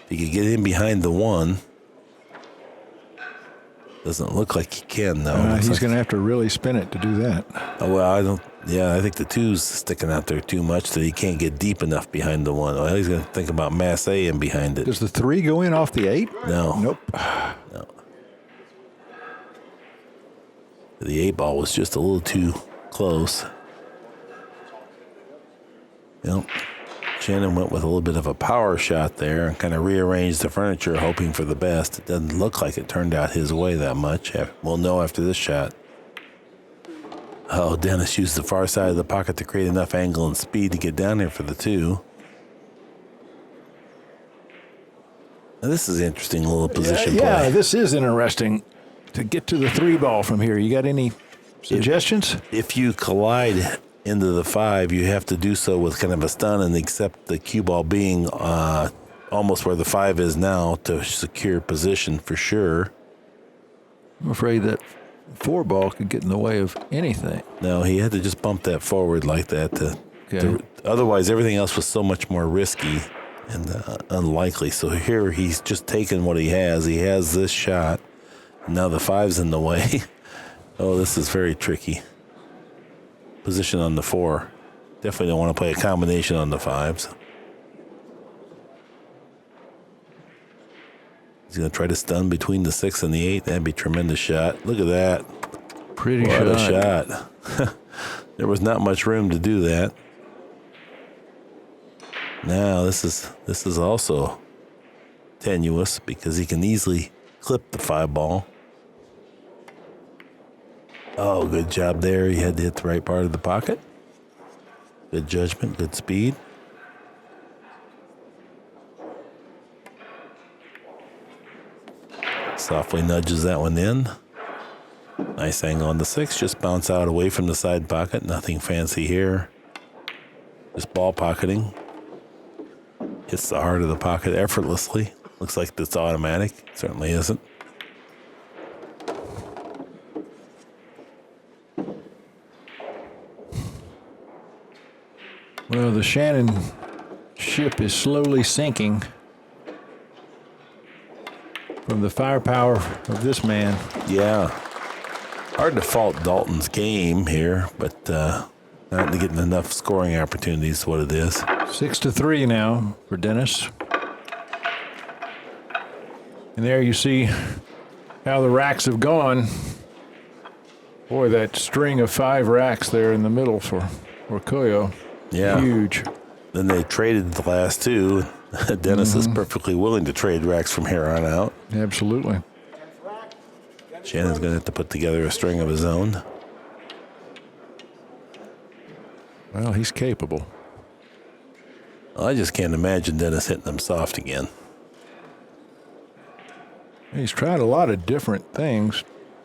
B: he could get in behind the 1. Doesn't look like he can, though.
C: He's going to have to really spin it to do that.
B: Oh, well, I don't. Yeah, I think the 2's sticking out there too much that he can't get deep enough behind the 1. Well, he's going to think about mass A in behind it.
C: Does the 3 go in off the 8?
B: No.
C: Nope.
B: No. The 8 ball was just a little too close. Yep. Shannon went with a little bit of a power shot there and kind of rearranged the furniture, hoping for the best. It doesn't look like it turned out his way that much. We'll know after this shot. Oh, Dennis used the far side of the pocket to create enough angle and speed to get down here for the 2. Now, this is an interesting little position play.
C: Yeah, this is interesting. To get to the 3 ball from here, you got any suggestions?
B: If you collide into the 5, you have to do so with kind of a stun and accept the cue ball being almost where the 5 is now to secure position for sure.
C: I'm afraid that 4 ball could get in the way of anything.
B: No, he had to just bump that forward like that. Otherwise, everything else was so much more risky and unlikely. So here he's just taken what he has. He has this shot. Now the 5's in the way. Oh, this is very tricky. Position on the 4. Definitely don't want to play a combination on the 5s. He's going to try to stun between the 6 and the 8. That'd be a tremendous shot. Look at that.
C: Pretty
B: what a shot. There was not much room to do that. Now this is also tenuous because he can easily clip the 5 ball. Oh, good job there. He had to hit the right part of the pocket. Good judgment, good speed. Softly nudges that one in. Nice angle on the 6. Just bounce out away from the side pocket. Nothing fancy here. Just ball pocketing. Hits the heart of the pocket effortlessly. Looks like it's automatic. Certainly isn't.
C: Well, the Shannon ship is slowly sinking from the firepower of this man.
B: Yeah. Hard to fault Dalton's game here, but not getting enough scoring opportunities, what it is.
C: 6-3 now for Dennis. And there you see how the racks have gone. Boy, that string of 5 racks there in the middle for Orcollo.
B: Yeah.
C: Huge.
B: Then they traded the last 2. Dennis is perfectly willing to trade racks from here on out.
C: Absolutely.
B: Shannon's going to have to put together a string of his own.
C: Well, he's capable.
B: I just can't imagine Dennis hitting them soft again.
C: He's tried a lot of different things.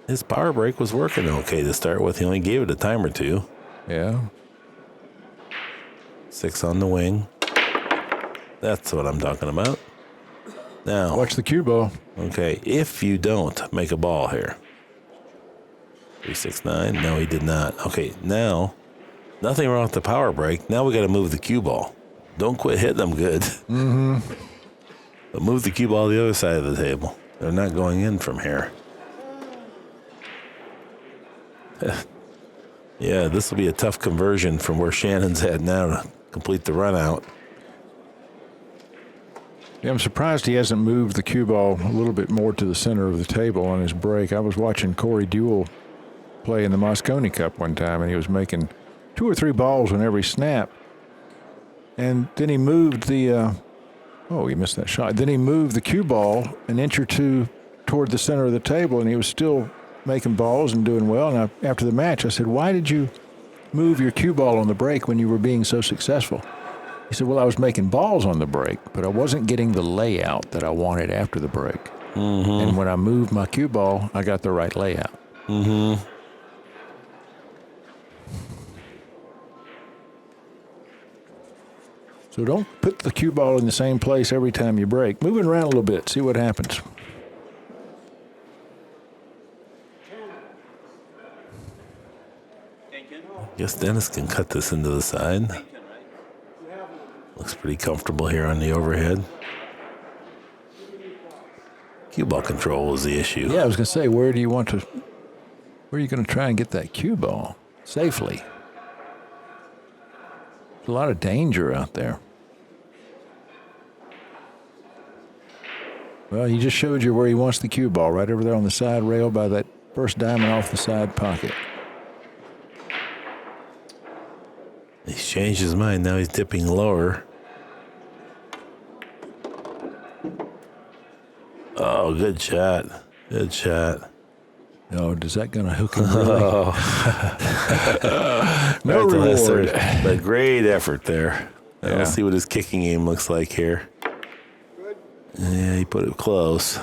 B: His power break was working okay to start with. He only gave it a time or 2.
C: Yeah.
B: 6 on the wing. That's what I'm talking about. Now,
C: Watch the cue ball.
B: okay, if you don't make a ball here. 3-6-9. No, he did not. Okay, now, nothing wrong with the power break. Now we got to move the cue ball. Don't quit hitting them good.
C: Mm-hmm.
B: But move the cue ball to the other side of the table. They're not going in from here. Yeah, this will be a tough conversion from where Shannon's at now to complete the run out.
C: Yeah, I'm surprised he hasn't moved the cue ball a little bit more to the center of the table on his break. I was watching Corey Dewell play in the Moscone Cup one time, and he was making 2 or 3 balls on every snap. And then he moved the he missed that shot. Then he moved the cue ball an inch or 2 toward the center of the table, and he was still making balls and doing well. And after the match, I said, why did you move your cue ball on the break when you were being so successful? He said, well, I was making balls on the break, but I wasn't getting the layout that I wanted after the break. Mm-hmm. And when I moved my cue ball, I got the right layout.
B: Mm-hmm.
C: So don't put the cue ball in the same place every time you break. Move it around a little bit, see what happens.
B: Guess Dennis can cut this into the side. Looks pretty comfortable here on the overhead. Cue ball control is the issue.
C: Yeah, I was going to say, where are you going to try and get that cue ball safely? There's a lot of danger out there. Well, he just showed you where he wants the cue ball, right over there on the side rail by that first diamond off the side pocket.
B: He's changed his mind. Now he's dipping lower. Oh, good shot. Good shot.
C: Oh, is that going to hook him? Really? No
B: Right,
C: reward.
B: But great effort there.
C: Yeah.
B: Let's see what his kicking game looks like here.
A: Good.
B: Yeah, he put it close.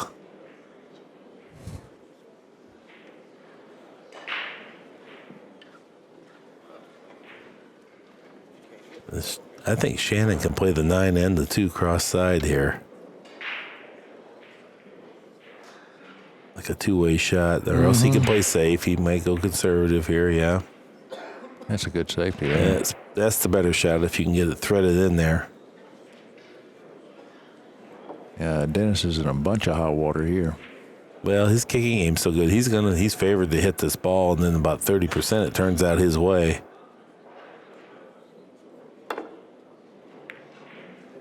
B: I think Shannon can play the 9 and the 2 cross side here. Like a 2-way shot, or else he can play safe. He might go conservative here, yeah.
C: That's a good safety there.
B: That's the better shot if you can get it threaded in there.
C: Yeah, Dennis is in a bunch of hot water here.
B: Well, his kicking game's so good. He's favored to hit this ball, and then about 30% it turns out his way.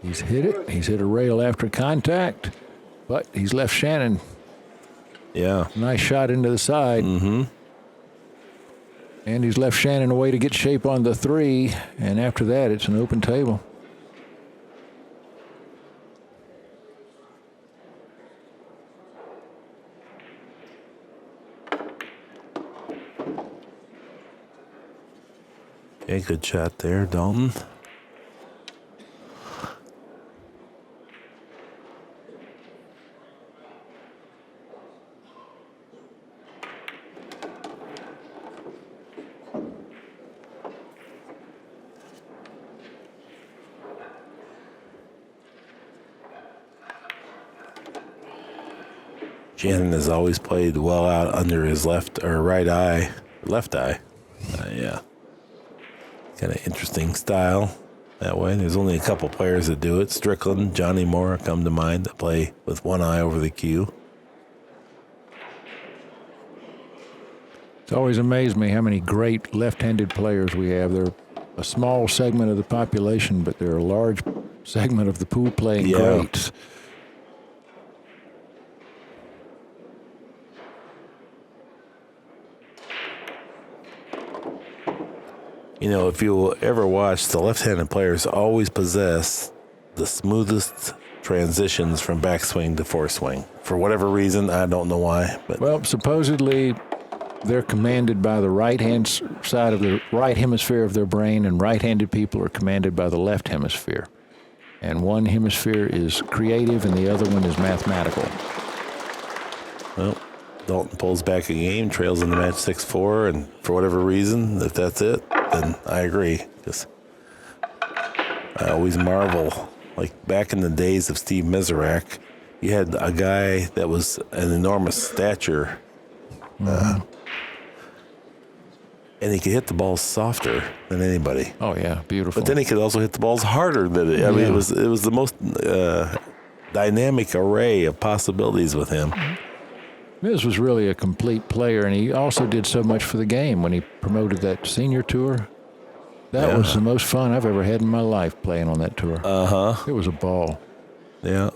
C: He's hit it. He's hit a rail after contact, but he's left Shannon.
B: Yeah.
C: Nice shot into the side.
B: Mm-hmm.
C: And he's left Shannon away to get shape on the 3, and after that, it's an open table.
B: Okay, good shot there, Dalton. Shannon has always played well out under his left eye. Yeah. Kind of interesting style that way. There's only a couple players that do it. Strickland, Johnny Moore come to mind that play with one eye over the cue.
C: It's always amazed me how many great left-handed players we have. They're a small segment of the population, but they're a large segment of the pool playing greats.
B: You know, if you ever watch, the left-handed players always possess the smoothest transitions from backswing to foreswing. For whatever reason, I don't know why. But
C: Well, supposedly they're commanded by the right-hand side of the right hemisphere of their brain, and right-handed people are commanded by the left hemisphere. And one hemisphere is creative and the other one is mathematical.
B: Well, Dalton pulls back a game, trails in the match 6-4, and for whatever reason, if that's it, then I agree. Because I always marvel, like back in the days of Steve Miserak, you had a guy that was an enormous stature, and he could hit the balls softer than anybody.
C: Oh yeah, beautiful.
B: But then he could also hit the balls harder than it. I mean, it was the most dynamic array of possibilities with him.
C: Miz was really a complete player, and he also did so much for the game when he promoted that senior tour. That was the most fun I've ever had in my life playing on that tour. It was a ball.
B: Yeah.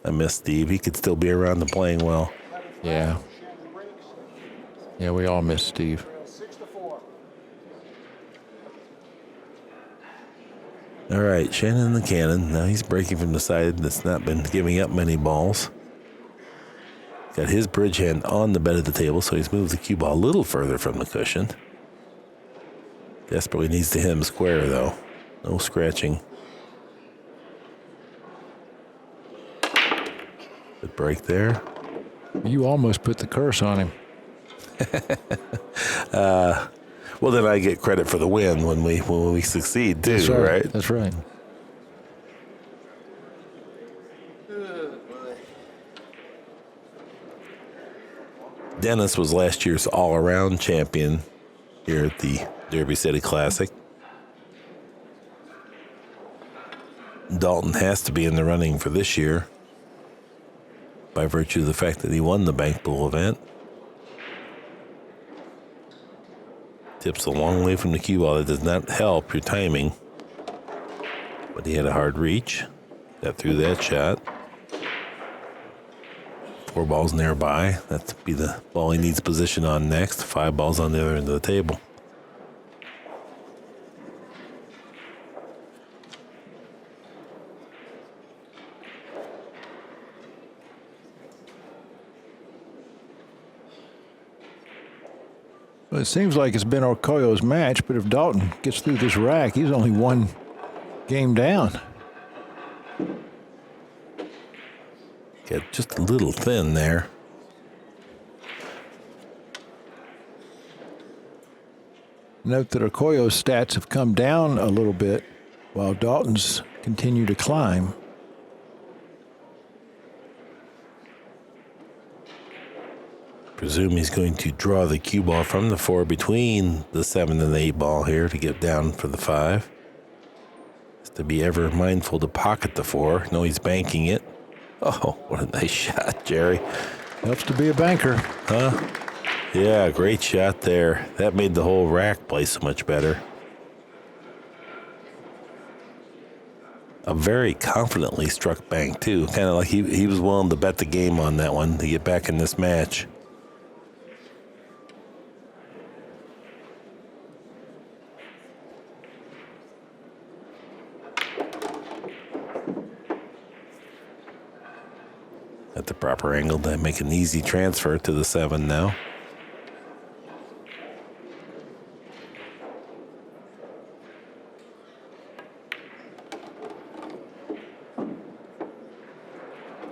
B: I miss Steve. He could still be around and playing well.
C: Yeah. Yeah, we all miss Steve.
B: All right, Shannon the Cannon. Now he's breaking from the side that's not been giving up many balls. Got his bridge hand on the bed of the table, so he's moved the cue ball a little further from the cushion. Desperately needs to hit him square, though. No scratching. Good break there.
C: You almost put the curse on him.
B: Well, then I get credit for the win when we succeed, too,
C: That's
B: right?
C: That's right.
B: Dennis was last year's all-around champion here at the Derby City Classic. Dalton has to be in the running for this year by virtue of the fact that he won the bank pool event. Tips a long way from the cue ball. That does not help your timing. But he had a hard reach. Got through that shot. 4 balls nearby. That'd be the ball he needs position on next. 5 balls on the other end of the table.
C: Well, it seems like it's been Orcollo's match, but if Dalton gets through this rack, he's only one game down.
B: Got just a little thin there.
C: Note that Orcollo's stats have come down a little bit while Dalton's continue to climb.
B: Presume he's going to draw the cue ball from the 4 between the 7 and the 8 ball here to get down for the 5. Has to be ever mindful to pocket the 4. No, he's banking it. Oh, what a nice shot, Jerry.
C: Helps to be a banker.
B: Huh? Yeah, great shot there. That made the whole rack play so much better. A very confidently struck bank, too. Kind of like he was willing to bet the game on that one to get back in this match. At the proper angle to make an easy transfer to the 7 now.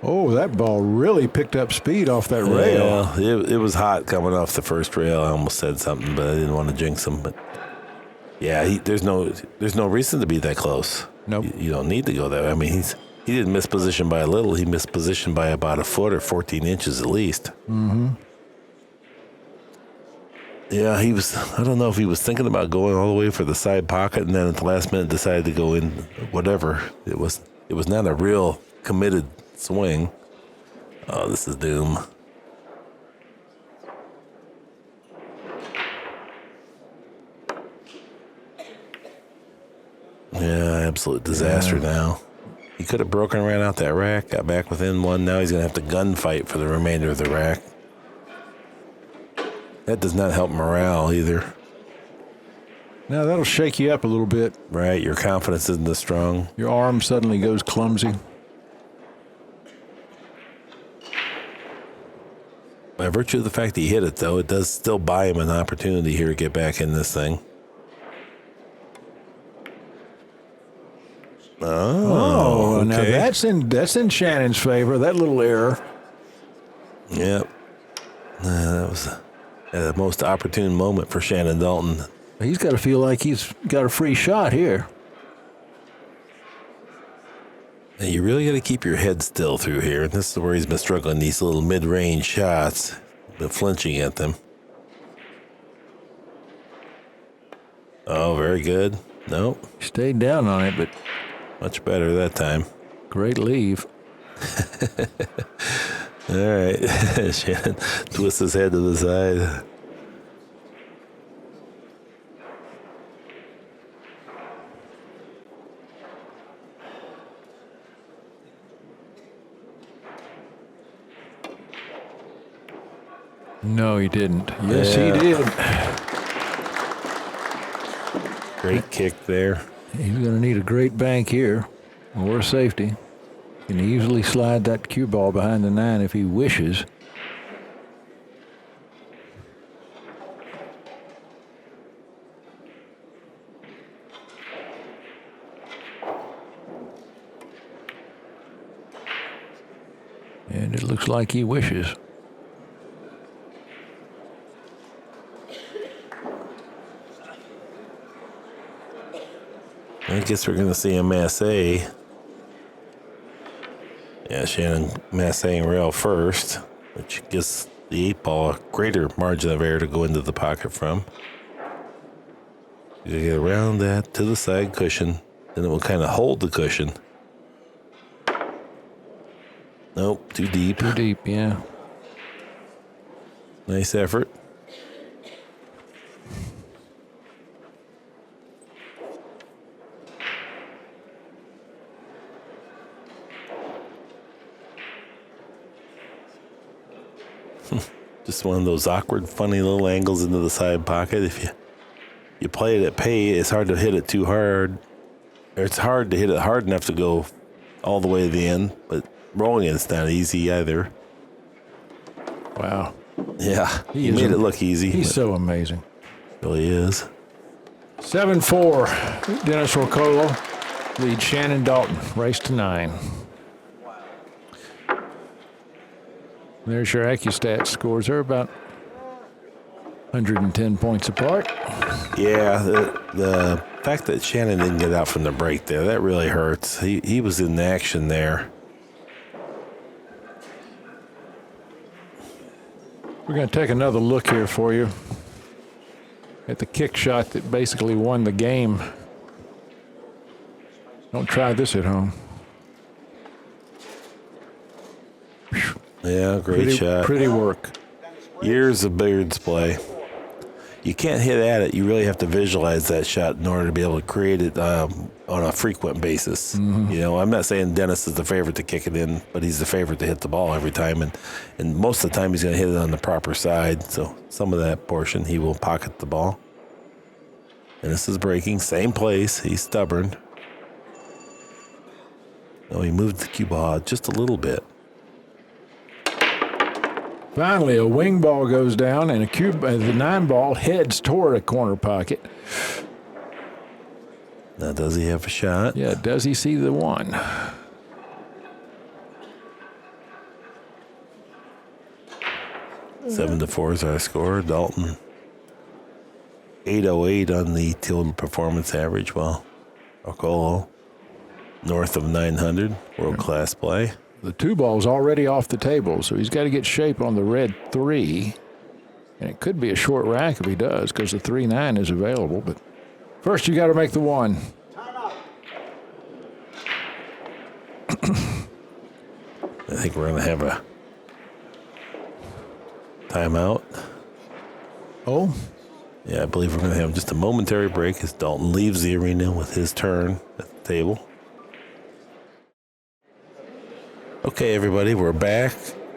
C: Oh, that ball really picked up speed off that rail.
B: Yeah, it was hot coming off the first rail. I almost said something, but I didn't want to jinx him. But yeah, there's no reason to be that close.
C: Nope.
B: You don't need to go there. I mean, He didn't miss position by a little. He missed position by about a foot or 14 inches at least.
C: Mm-hmm.
B: Yeah, he was. I don't know if he was thinking about going all the way for the side pocket, and then at the last minute decided to go in. Whatever it was not a real committed swing. Oh, this is doom. Yeah, absolute disaster now. He could have broken right out that rack, got back within one. Now he's going to have to gunfight for the remainder of the rack. That does not help morale either.
C: Now that'll shake you up a little bit.
B: Right, your confidence isn't as strong.
C: Your arm suddenly goes clumsy.
B: By virtue of the fact that he hit it, though, it does still buy him an opportunity here to get back in this thing. Oh, okay.
C: Now that's in Shannon's favor. That little error.
B: Yep. That was the most opportune moment for Shannon Daulton.
C: He's got to feel like he's got a free shot here.
B: Now you really got to keep your head still through here. And this is where he's been struggling, these little mid-range shots, but flinching at them. Oh, very good. Nope.
C: Stayed down on it, but
B: much better that time.
C: great leave.
B: All right. Shannon twists his head to the side.
C: No, he didn't. Yes, he did.
B: Great kick there.
C: He's going to need a great bank here, or a safety. Can easily slide that cue ball behind the 9 if he wishes. And it looks like he wishes.
B: I guess we're going to see a massé. Yeah, Shannon masséing rail first, which gives the 8 ball a greater margin of error to go into the pocket from. You get around that to the side cushion, then it will kind of hold the cushion. Nope, too deep.
C: Too deep, yeah.
B: Nice effort. Just one of those awkward, funny little angles into the side pocket. If you play it at pay, it's hard to hit it too hard. Or it's hard to hit it hard enough to go all the way to the end, but rolling it's not easy either.
C: Wow.
B: Yeah, he made it look easy.
C: He's so amazing.
B: Really is.
C: 7-4. Dennis Orcollo leads Shannon Daulton. Race to 9. There's your Accu-Stats scores. They're about 110 points apart.
B: Yeah, the fact that Shannon didn't get out from the break there, that really hurts. He was in action there.
C: We're going to take another look here for you at the kick shot that basically won the game. Don't try this at home.
B: Yeah, great shot.
C: Pretty work.
B: Years of Billiards play. You can't hit at it. You really have to visualize that shot in order to be able to create it on a frequent basis. Mm-hmm. You know, I'm not saying Dennis is the favorite to kick it in, but he's the favorite to hit the ball every time. And most of the time he's going to hit it on the proper side. So some of that portion he will pocket the ball. And this is breaking. Same place. He's stubborn. Oh, he moved the cue ball out just a little bit.
C: Finally, a wing ball goes down, and the 9 ball heads toward a corner pocket.
B: Now, does he have a shot?
C: Yeah, does he see the 1?
B: Seven to 4 is our score. Dalton 808 on the total performance average. Well, Orcollo north of 900, world-class play.
C: The 2 ball's already off the table, so he's got to get shape on the red 3. And it could be a short rack if he does, because the 3-9 is available. But first, you got to make the 1.
B: I think we're going to have a timeout.
C: Oh?
B: Yeah, I believe we're going to have just a momentary break as Dalton leaves the arena with his turn at the table. Okay, everybody, we're back.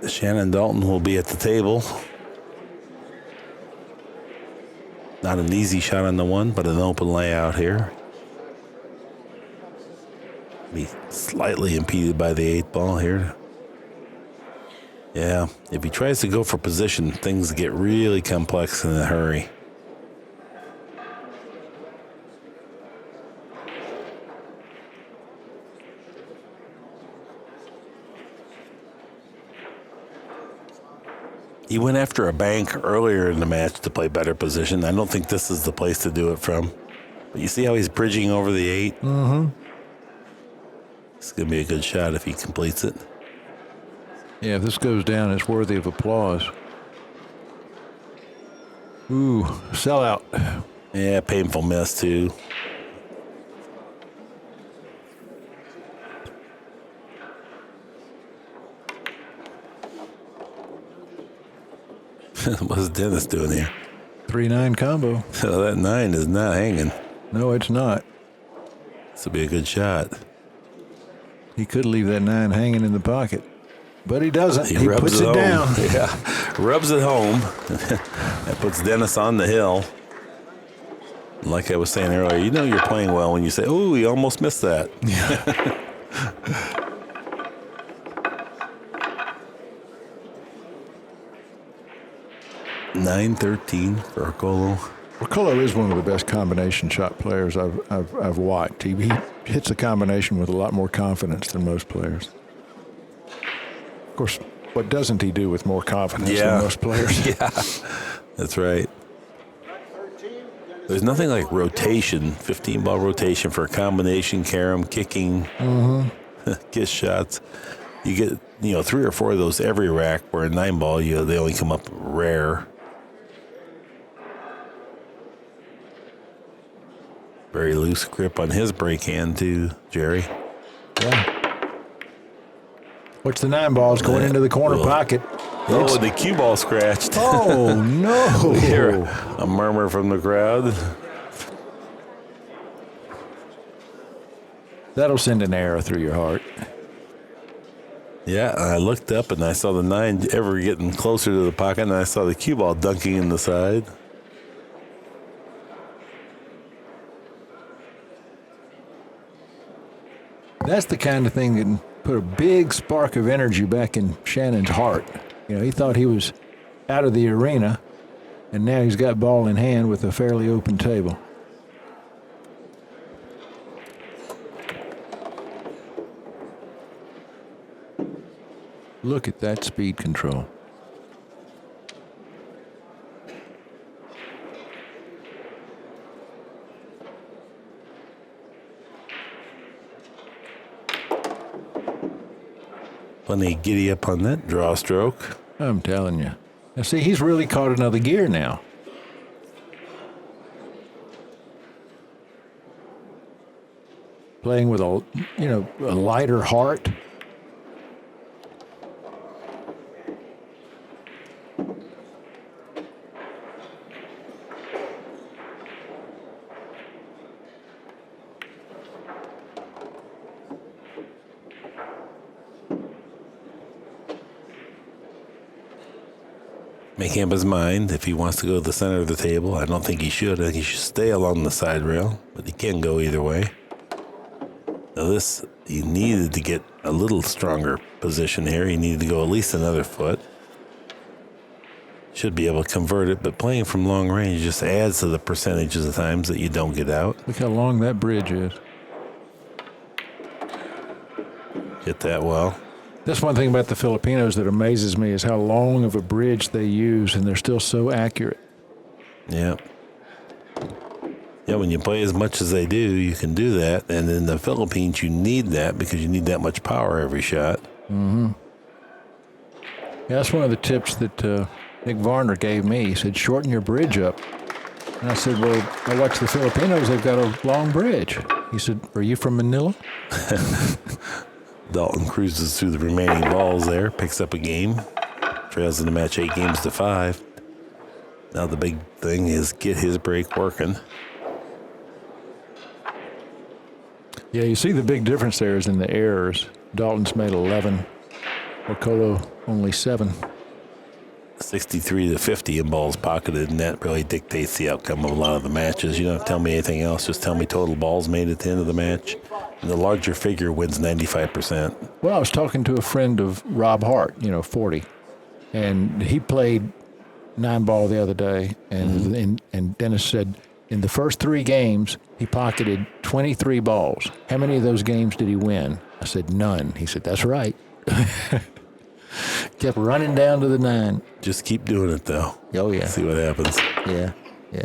B: Shannon Daulton will be at the table. Not an easy shot on the 1, but an open layout here. Be slightly impeded by the 8 ball here. Yeah, if he tries to go for position, things get really complex in a hurry. He went after a bank earlier in the match to play better position. I don't think this is the place to do it from. But you see how he's bridging over the 8?
C: Mm-hmm.
B: It's going to be a good shot if he completes it.
C: Yeah, if this goes down, it's worthy of applause. Ooh, sellout.
B: Yeah, painful miss, too. What's Dennis doing here?
C: 3-9 combo.
B: So that 9 is not hanging.
C: No, it's not.
B: This will be a good shot.
C: He could leave that 9 hanging in the pocket, but he doesn't. He
B: rubs
C: puts it
B: home.
C: down.
B: Yeah, rubs it home. That puts Dennis on the hill. Like I was saying earlier, you know you're playing well when you say, "Ooh, he almost missed that."
C: Yeah.
B: 9-13 for Orcollo.
C: Orcollo is one of the best combination shot players I've watched. He hits a combination with a lot more confidence than most players. Of course, what doesn't he do with more confidence than most players?
B: Yeah, that's right. There's nothing like rotation, 15-ball rotation for a combination, carom, kicking, kiss shots. You get 3 or 4 of those every rack. Where a 9-ball, they only come up rare. Very loose grip on his break hand too, Jerry.
C: Yeah. What's the 9 balls going into the corner pocket?
B: Oh, the cue ball scratched.
C: Oh, no.
B: We hear a murmur from the crowd.
C: That'll send an arrow through your heart.
B: Yeah, I looked up and I saw the 9 ever getting closer to the pocket, and I saw the cue ball dunking in the side.
C: That's the kind of thing that can put a big spark of energy back in Shannon's heart. He thought he was out of the arena, and now he's got ball in hand with a fairly open table. Look at that speed control.
B: Plenty giddy up on that draw stroke.
C: I'm telling you. Now, see, he's really caught another gear now. Playing with a lighter heart.
B: Making up his mind if he wants to go to the center of the table. I don't think he should. I think he should stay along the side rail, but he can go either way. Now he needed to get a little stronger position here. He needed to go at least another foot. Should be able to convert it, but playing from long range just adds to the percentages of times that you don't get out.
C: Look how long that bridge is.
B: Hit that well.
C: That's one thing about the Filipinos that amazes me is how long of a bridge they use, and they're still so accurate.
B: Yeah. Yeah, when you play as much as they do, you can do that. And in the Philippines, you need that because you need that much power every shot.
C: Mm-hmm. Yeah, that's one of the tips that Nick Varner gave me. He said, shorten your bridge up. And I said, well, I watch the Filipinos. They've got a long bridge. He said, are you from Manila?
B: Dalton cruises through the remaining balls there, picks up a game, trails in the match 8-5. Now the big thing is get his break working.
C: Yeah, you see the big difference there is in the errors. Dalton's made 11, Orcollo only 7.
B: 63-50 in balls pocketed, and that really dictates the outcome of a lot of the matches. You don't have to tell me anything else. Just tell me total balls made at the end of the match. And the larger figure wins 95%.
C: Well, I was talking to a friend of Rob Hart, 40, and he played 9-ball the other day, and and Dennis said in the first 3 games he pocketed 23 balls. How many of those games did he win? I said none. He said that's right. Kept running down to the 9.
B: Just keep doing it though.
C: Oh yeah.
B: See what happens.
C: Yeah.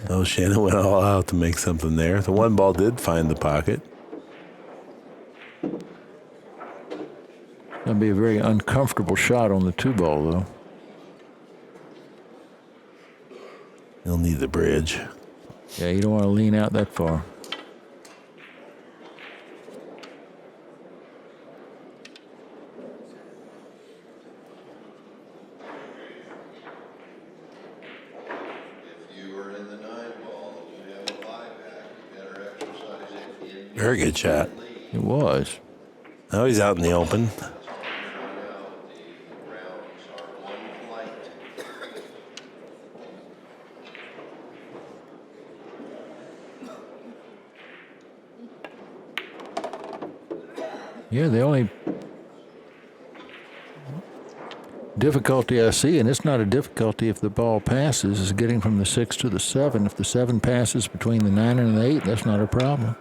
B: Oh, Shannon went all out to make something there. The 1 ball did find the pocket.
C: That'd be a very uncomfortable shot on the 2-ball though.
B: He'll need the bridge.
C: Yeah, you don't want to lean out that far.
B: Very good shot.
C: It was.
B: Now he's out in the open.
C: Yeah, the only difficulty I see, and it's not a difficulty if the ball passes, is getting from the 6 to the 7. If the 7 passes between the 9 and the 8, that's not a problem.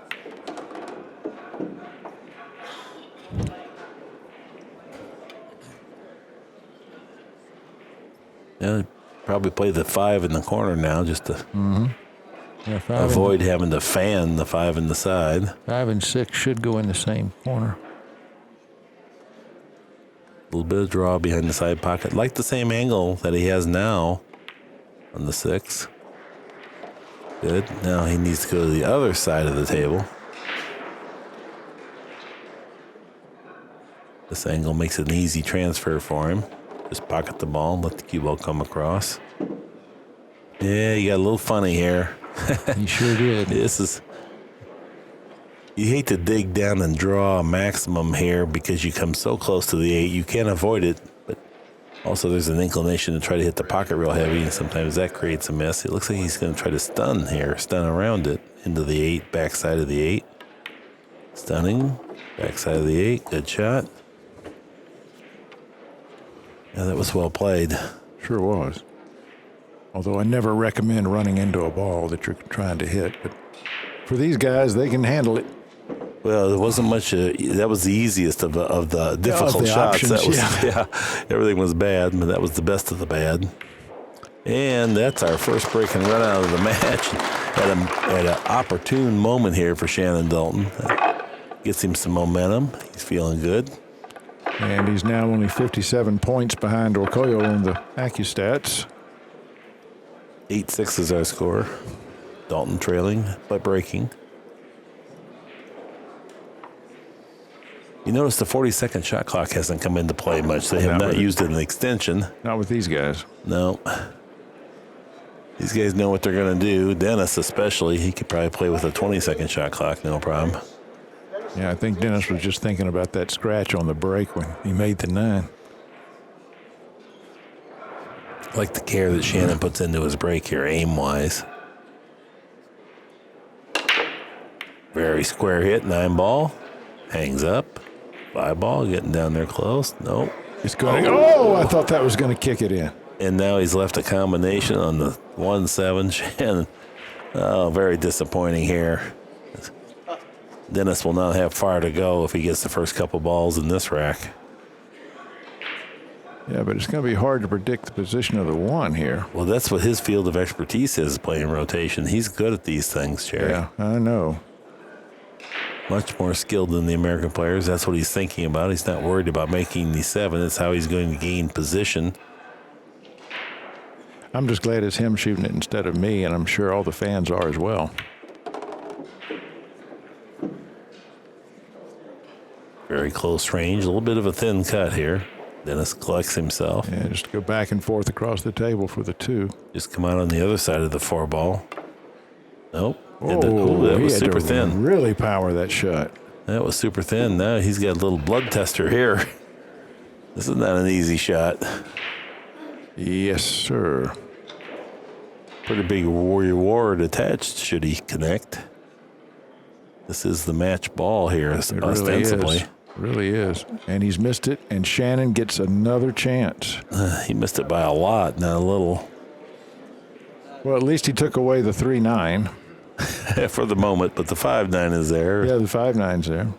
B: Yeah, probably play the 5 in the corner now just to
C: Yeah,
B: avoid having to fan the 5 in the side.
C: 5 and 6 should go in the same corner.
B: A little bit of draw behind the side pocket. Like the same angle that he has now on the 6. Good. Now he needs to go to the other side of the table. This angle makes it an easy transfer for him. Just pocket the ball, let the cue ball come across. Yeah, you got a little funny here.
C: He sure did.
B: You hate to dig down and draw a maximum here because you come so close to the 8. You can't avoid it, but also there's an inclination to try to hit the pocket real heavy, and sometimes that creates a mess. It looks like he's going to try to stun around it into the 8, backside of the 8. Stunning, backside of the 8, good shot. Yeah, that was well played.
C: Sure was. Although I never recommend running into a ball that you're trying to hit, but for these guys, they can handle it.
B: Well, there wasn't much. That was the easiest of the difficult
C: the
B: shots.
C: options,
B: That was, everything was bad, but that was the best of the bad. And that's our first break and run out of the match at an opportune moment here for Shannon Daulton. Gets him some momentum. He's feeling good.
C: And he's now only 57 points behind Orcollo on the Accu-Stats.
B: 8-6 is our score. Dalton trailing but breaking. You notice the 40-second shot clock hasn't come into play much. They have not used it in the extension.
C: Not with these guys.
B: No. These guys know what they're going to do. Dennis especially, he could probably play with a 20-second shot clock, no problem.
C: Yeah, I think Dennis was just thinking about that scratch on the break when he made the 9.
B: I like the care that Shannon puts into his break here, aim-wise. Very square hit, 9-ball. Hangs up. 5-ball, getting down there close. Nope.
C: It's going. Oh, I thought that was going to kick it in.
B: And now he's left a combination on the 1-7. Shannon, oh, very disappointing here. Dennis will not have far to go if he gets the first couple balls in this rack.
C: Yeah, but it's going to be hard to predict the position of the one here.
B: Well, that's what his field of expertise is, playing rotation. He's good at these things, Jerry.
C: Yeah, I know.
B: Much more skilled than the American players. That's what he's thinking about. He's not worried about making the 7. That's how he's going to gain position.
C: I'm just glad it's him shooting it instead of me, and I'm sure all the fans are as well.
B: Very close range. A little bit of a thin cut here. Dennis collects himself.
C: Yeah, just go back and forth across the table for the 2.
B: Just come out on the other side of the 4 ball. Nope.
C: Oh,
B: that
C: he
B: was
C: had
B: super
C: to
B: thin.
C: really power that shot.
B: That was super thin. Now he's got a little blood tester here. This is not an easy shot.
C: Yes, sir.
B: Pretty big reward attached should he connect. This is the match ball here, ostensibly.
C: Really is. And he's missed it, and Shannon gets another chance.
B: He missed it by a lot, not a little.
C: Well, at least he took away the 3-9.
B: For the moment, but the 5-9 is there.
C: Yeah, the 5-9's there.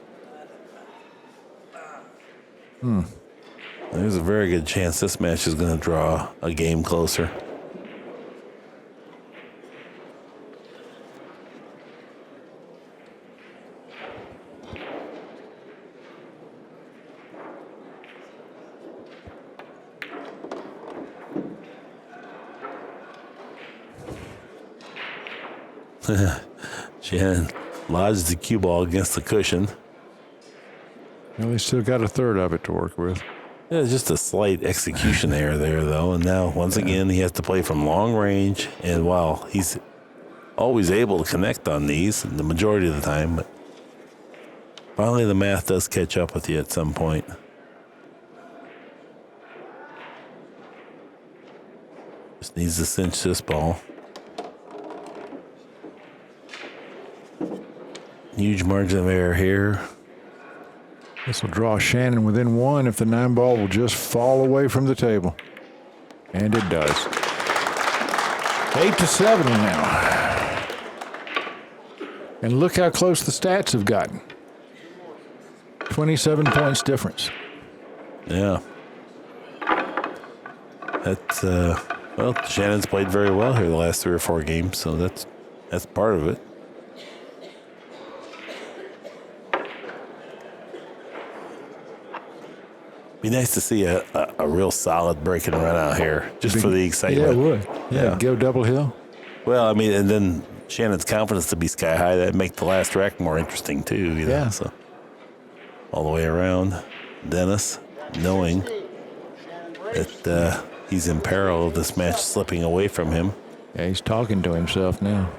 B: There's a very good chance this match is going to draw a game closer. Shannon lodged the cue ball against the cushion.
C: Well, they still got a third of it to work with.
B: Yeah, just a slight execution error there, though. And now, once again, he has to play from long range. And while he's always able to connect on these the majority of the time, but finally the math does catch up with you at some point. Just needs to cinch this ball. Huge margin of error here.
C: This will draw Shannon within 1 if the 9 ball will just fall away from the table. And it does. 8-7 now. And look how close the stats have gotten. 27 points difference.
B: Yeah. That's, well, Shannon's played very well here the last 3 or 4 games, so that's part of it. Be nice to see a real solid break and run out here, just for the excitement.
C: Yeah, it would. Yeah, go double hill.
B: Well, I mean, and then Shannon's confidence to be sky high, that'd make the last rack more interesting too. You know?
C: Yeah.
B: So all the way around, Dennis, knowing that he's in peril of this match slipping away from him.
C: Yeah, he's talking to himself now.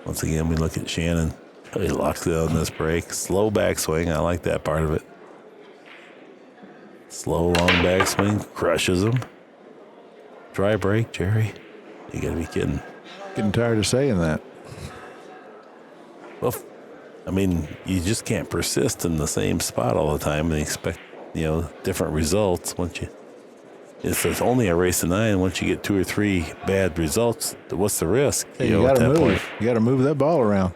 B: Once again, we look at Shannon. He locks it on this break. Slow backswing. I like that part of it. Slow, long backswing. Crushes him. Dry break, Jerry. You got to be kidding.
C: Getting tired of saying that.
B: Well, I mean, you just can't persist in the same spot all the time and expect, different results. If it's only a race to 9, once you get 2 or 3 bad results, what's the risk?
C: Hey, you got to move. You got to move that ball around.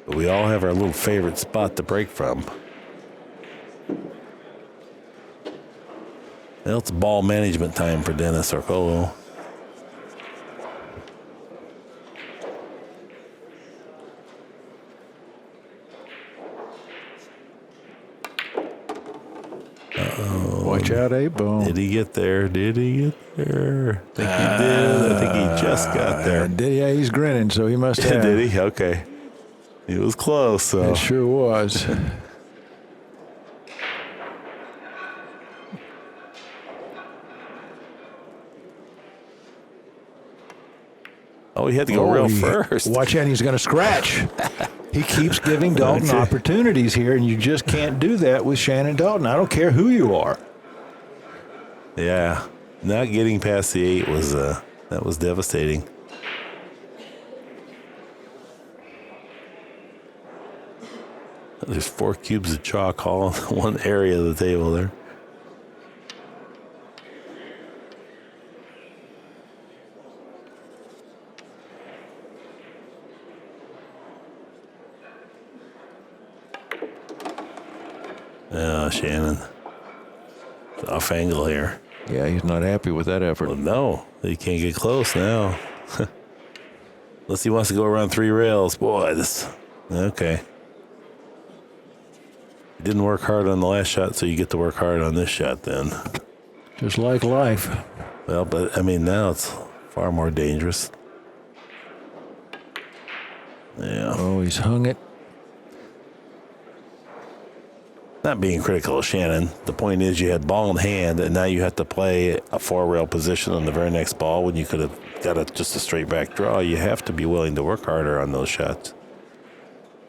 B: But we all have our little favorite spot to break from. Well, it's ball management time for Dennis Orcollo.
C: Watch out, A-ball.
B: Did he get there? I think he did. I think he just got there.
C: Yeah, he's grinning, so he must have.
B: Did he? Okay. He was close. So.
C: It sure was.
B: Oh, he had to go real first.
C: Watch out, he's going to scratch. He keeps giving Dalton opportunities here, and you just can't do that with Shannon Daulton. I don't care who you are.
B: Yeah, not getting past the 8 was that was devastating. There's 4 cubes of chalk all in one area of the table there. Oh, Shannon. off angle here.
C: Yeah, he's not happy with that effort.
B: Well, no, he can't get close now. Unless he wants to go around 3 rails. Boy, this... Okay. You didn't work hard on the last shot, so you get to work hard on this shot then.
C: Just like life.
B: Well, but, I mean, now it's far more dangerous. Yeah.
C: Oh, he's hung it.
B: Not being critical of Shannon. The point is you had ball in hand, and now you have to play a 4-rail position on the very next ball when you could have got just a straight back draw. You have to be willing to work harder on those shots.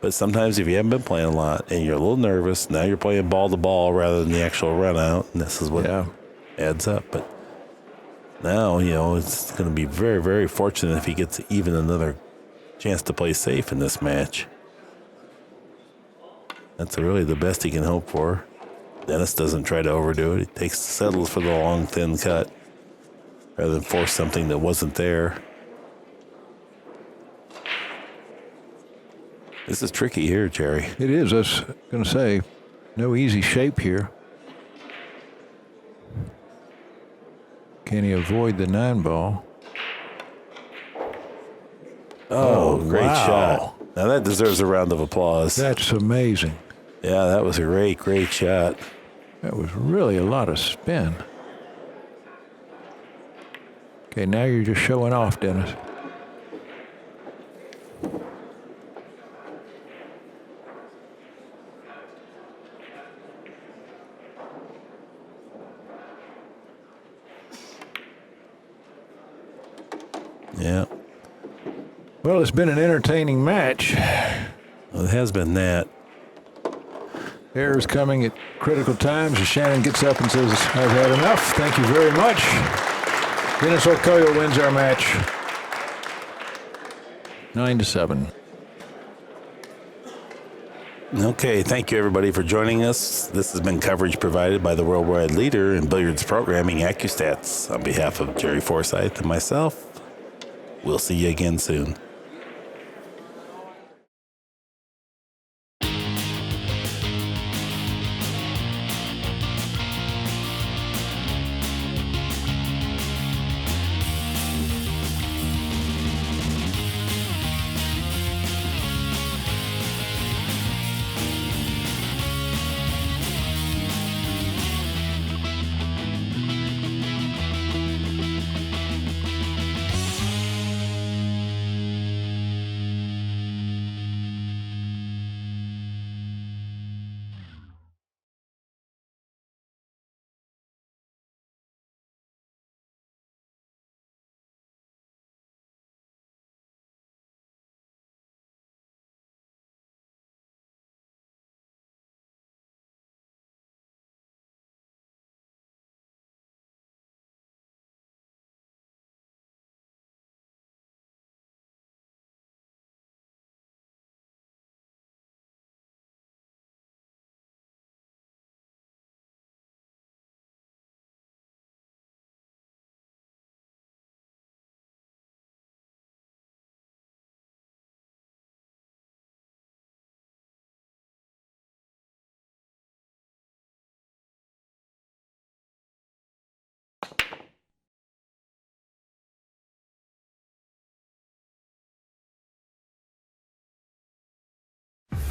B: But sometimes if you haven't been playing a lot and you're a little nervous, now you're playing ball to ball rather than the actual run out, and this is what adds up. But now, it's going to be very, very fortunate if he gets even another chance to play safe in this match. That's really the best he can hope for. Dennis doesn't try to overdo it. He settles for the long, thin cut rather than force something that wasn't there. This is tricky here, Jerry.
C: It is. I was going to say, no easy shape here. Can he avoid the 9-ball?
B: Oh, great shot. Now that deserves a round of applause.
C: That's amazing.
B: Yeah, that was a great, great shot.
C: That was really a lot of spin. Okay, now you're just showing off, Dennis.
B: Yeah.
C: Well, it's been an entertaining match.
B: Well, it has been that.
C: Errors coming at critical times as Shannon gets up and says, I've had enough. Thank you very much. Dennis Orcollo wins our match 9-7.
B: Okay, thank you everybody for joining us. This has been coverage provided by the worldwide leader in billiards programming, Accu-Stats. On behalf of Jerry Forsyth and myself, we'll see you again soon.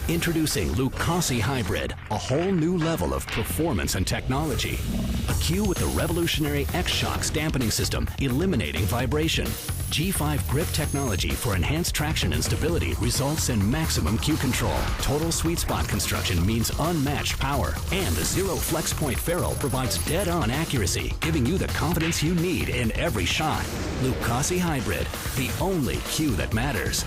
D: Introducing Lucasi Hybrid, a whole new level of performance and technology. A cue with the revolutionary X-Shocks dampening system, eliminating vibration. G5 grip technology for enhanced traction and stability results in maximum cue control. Total sweet spot construction means unmatched power. And the Zero Flex Point ferrule provides dead-on accuracy, giving you the confidence you need in every shot. Lucasi Hybrid, the only cue that matters.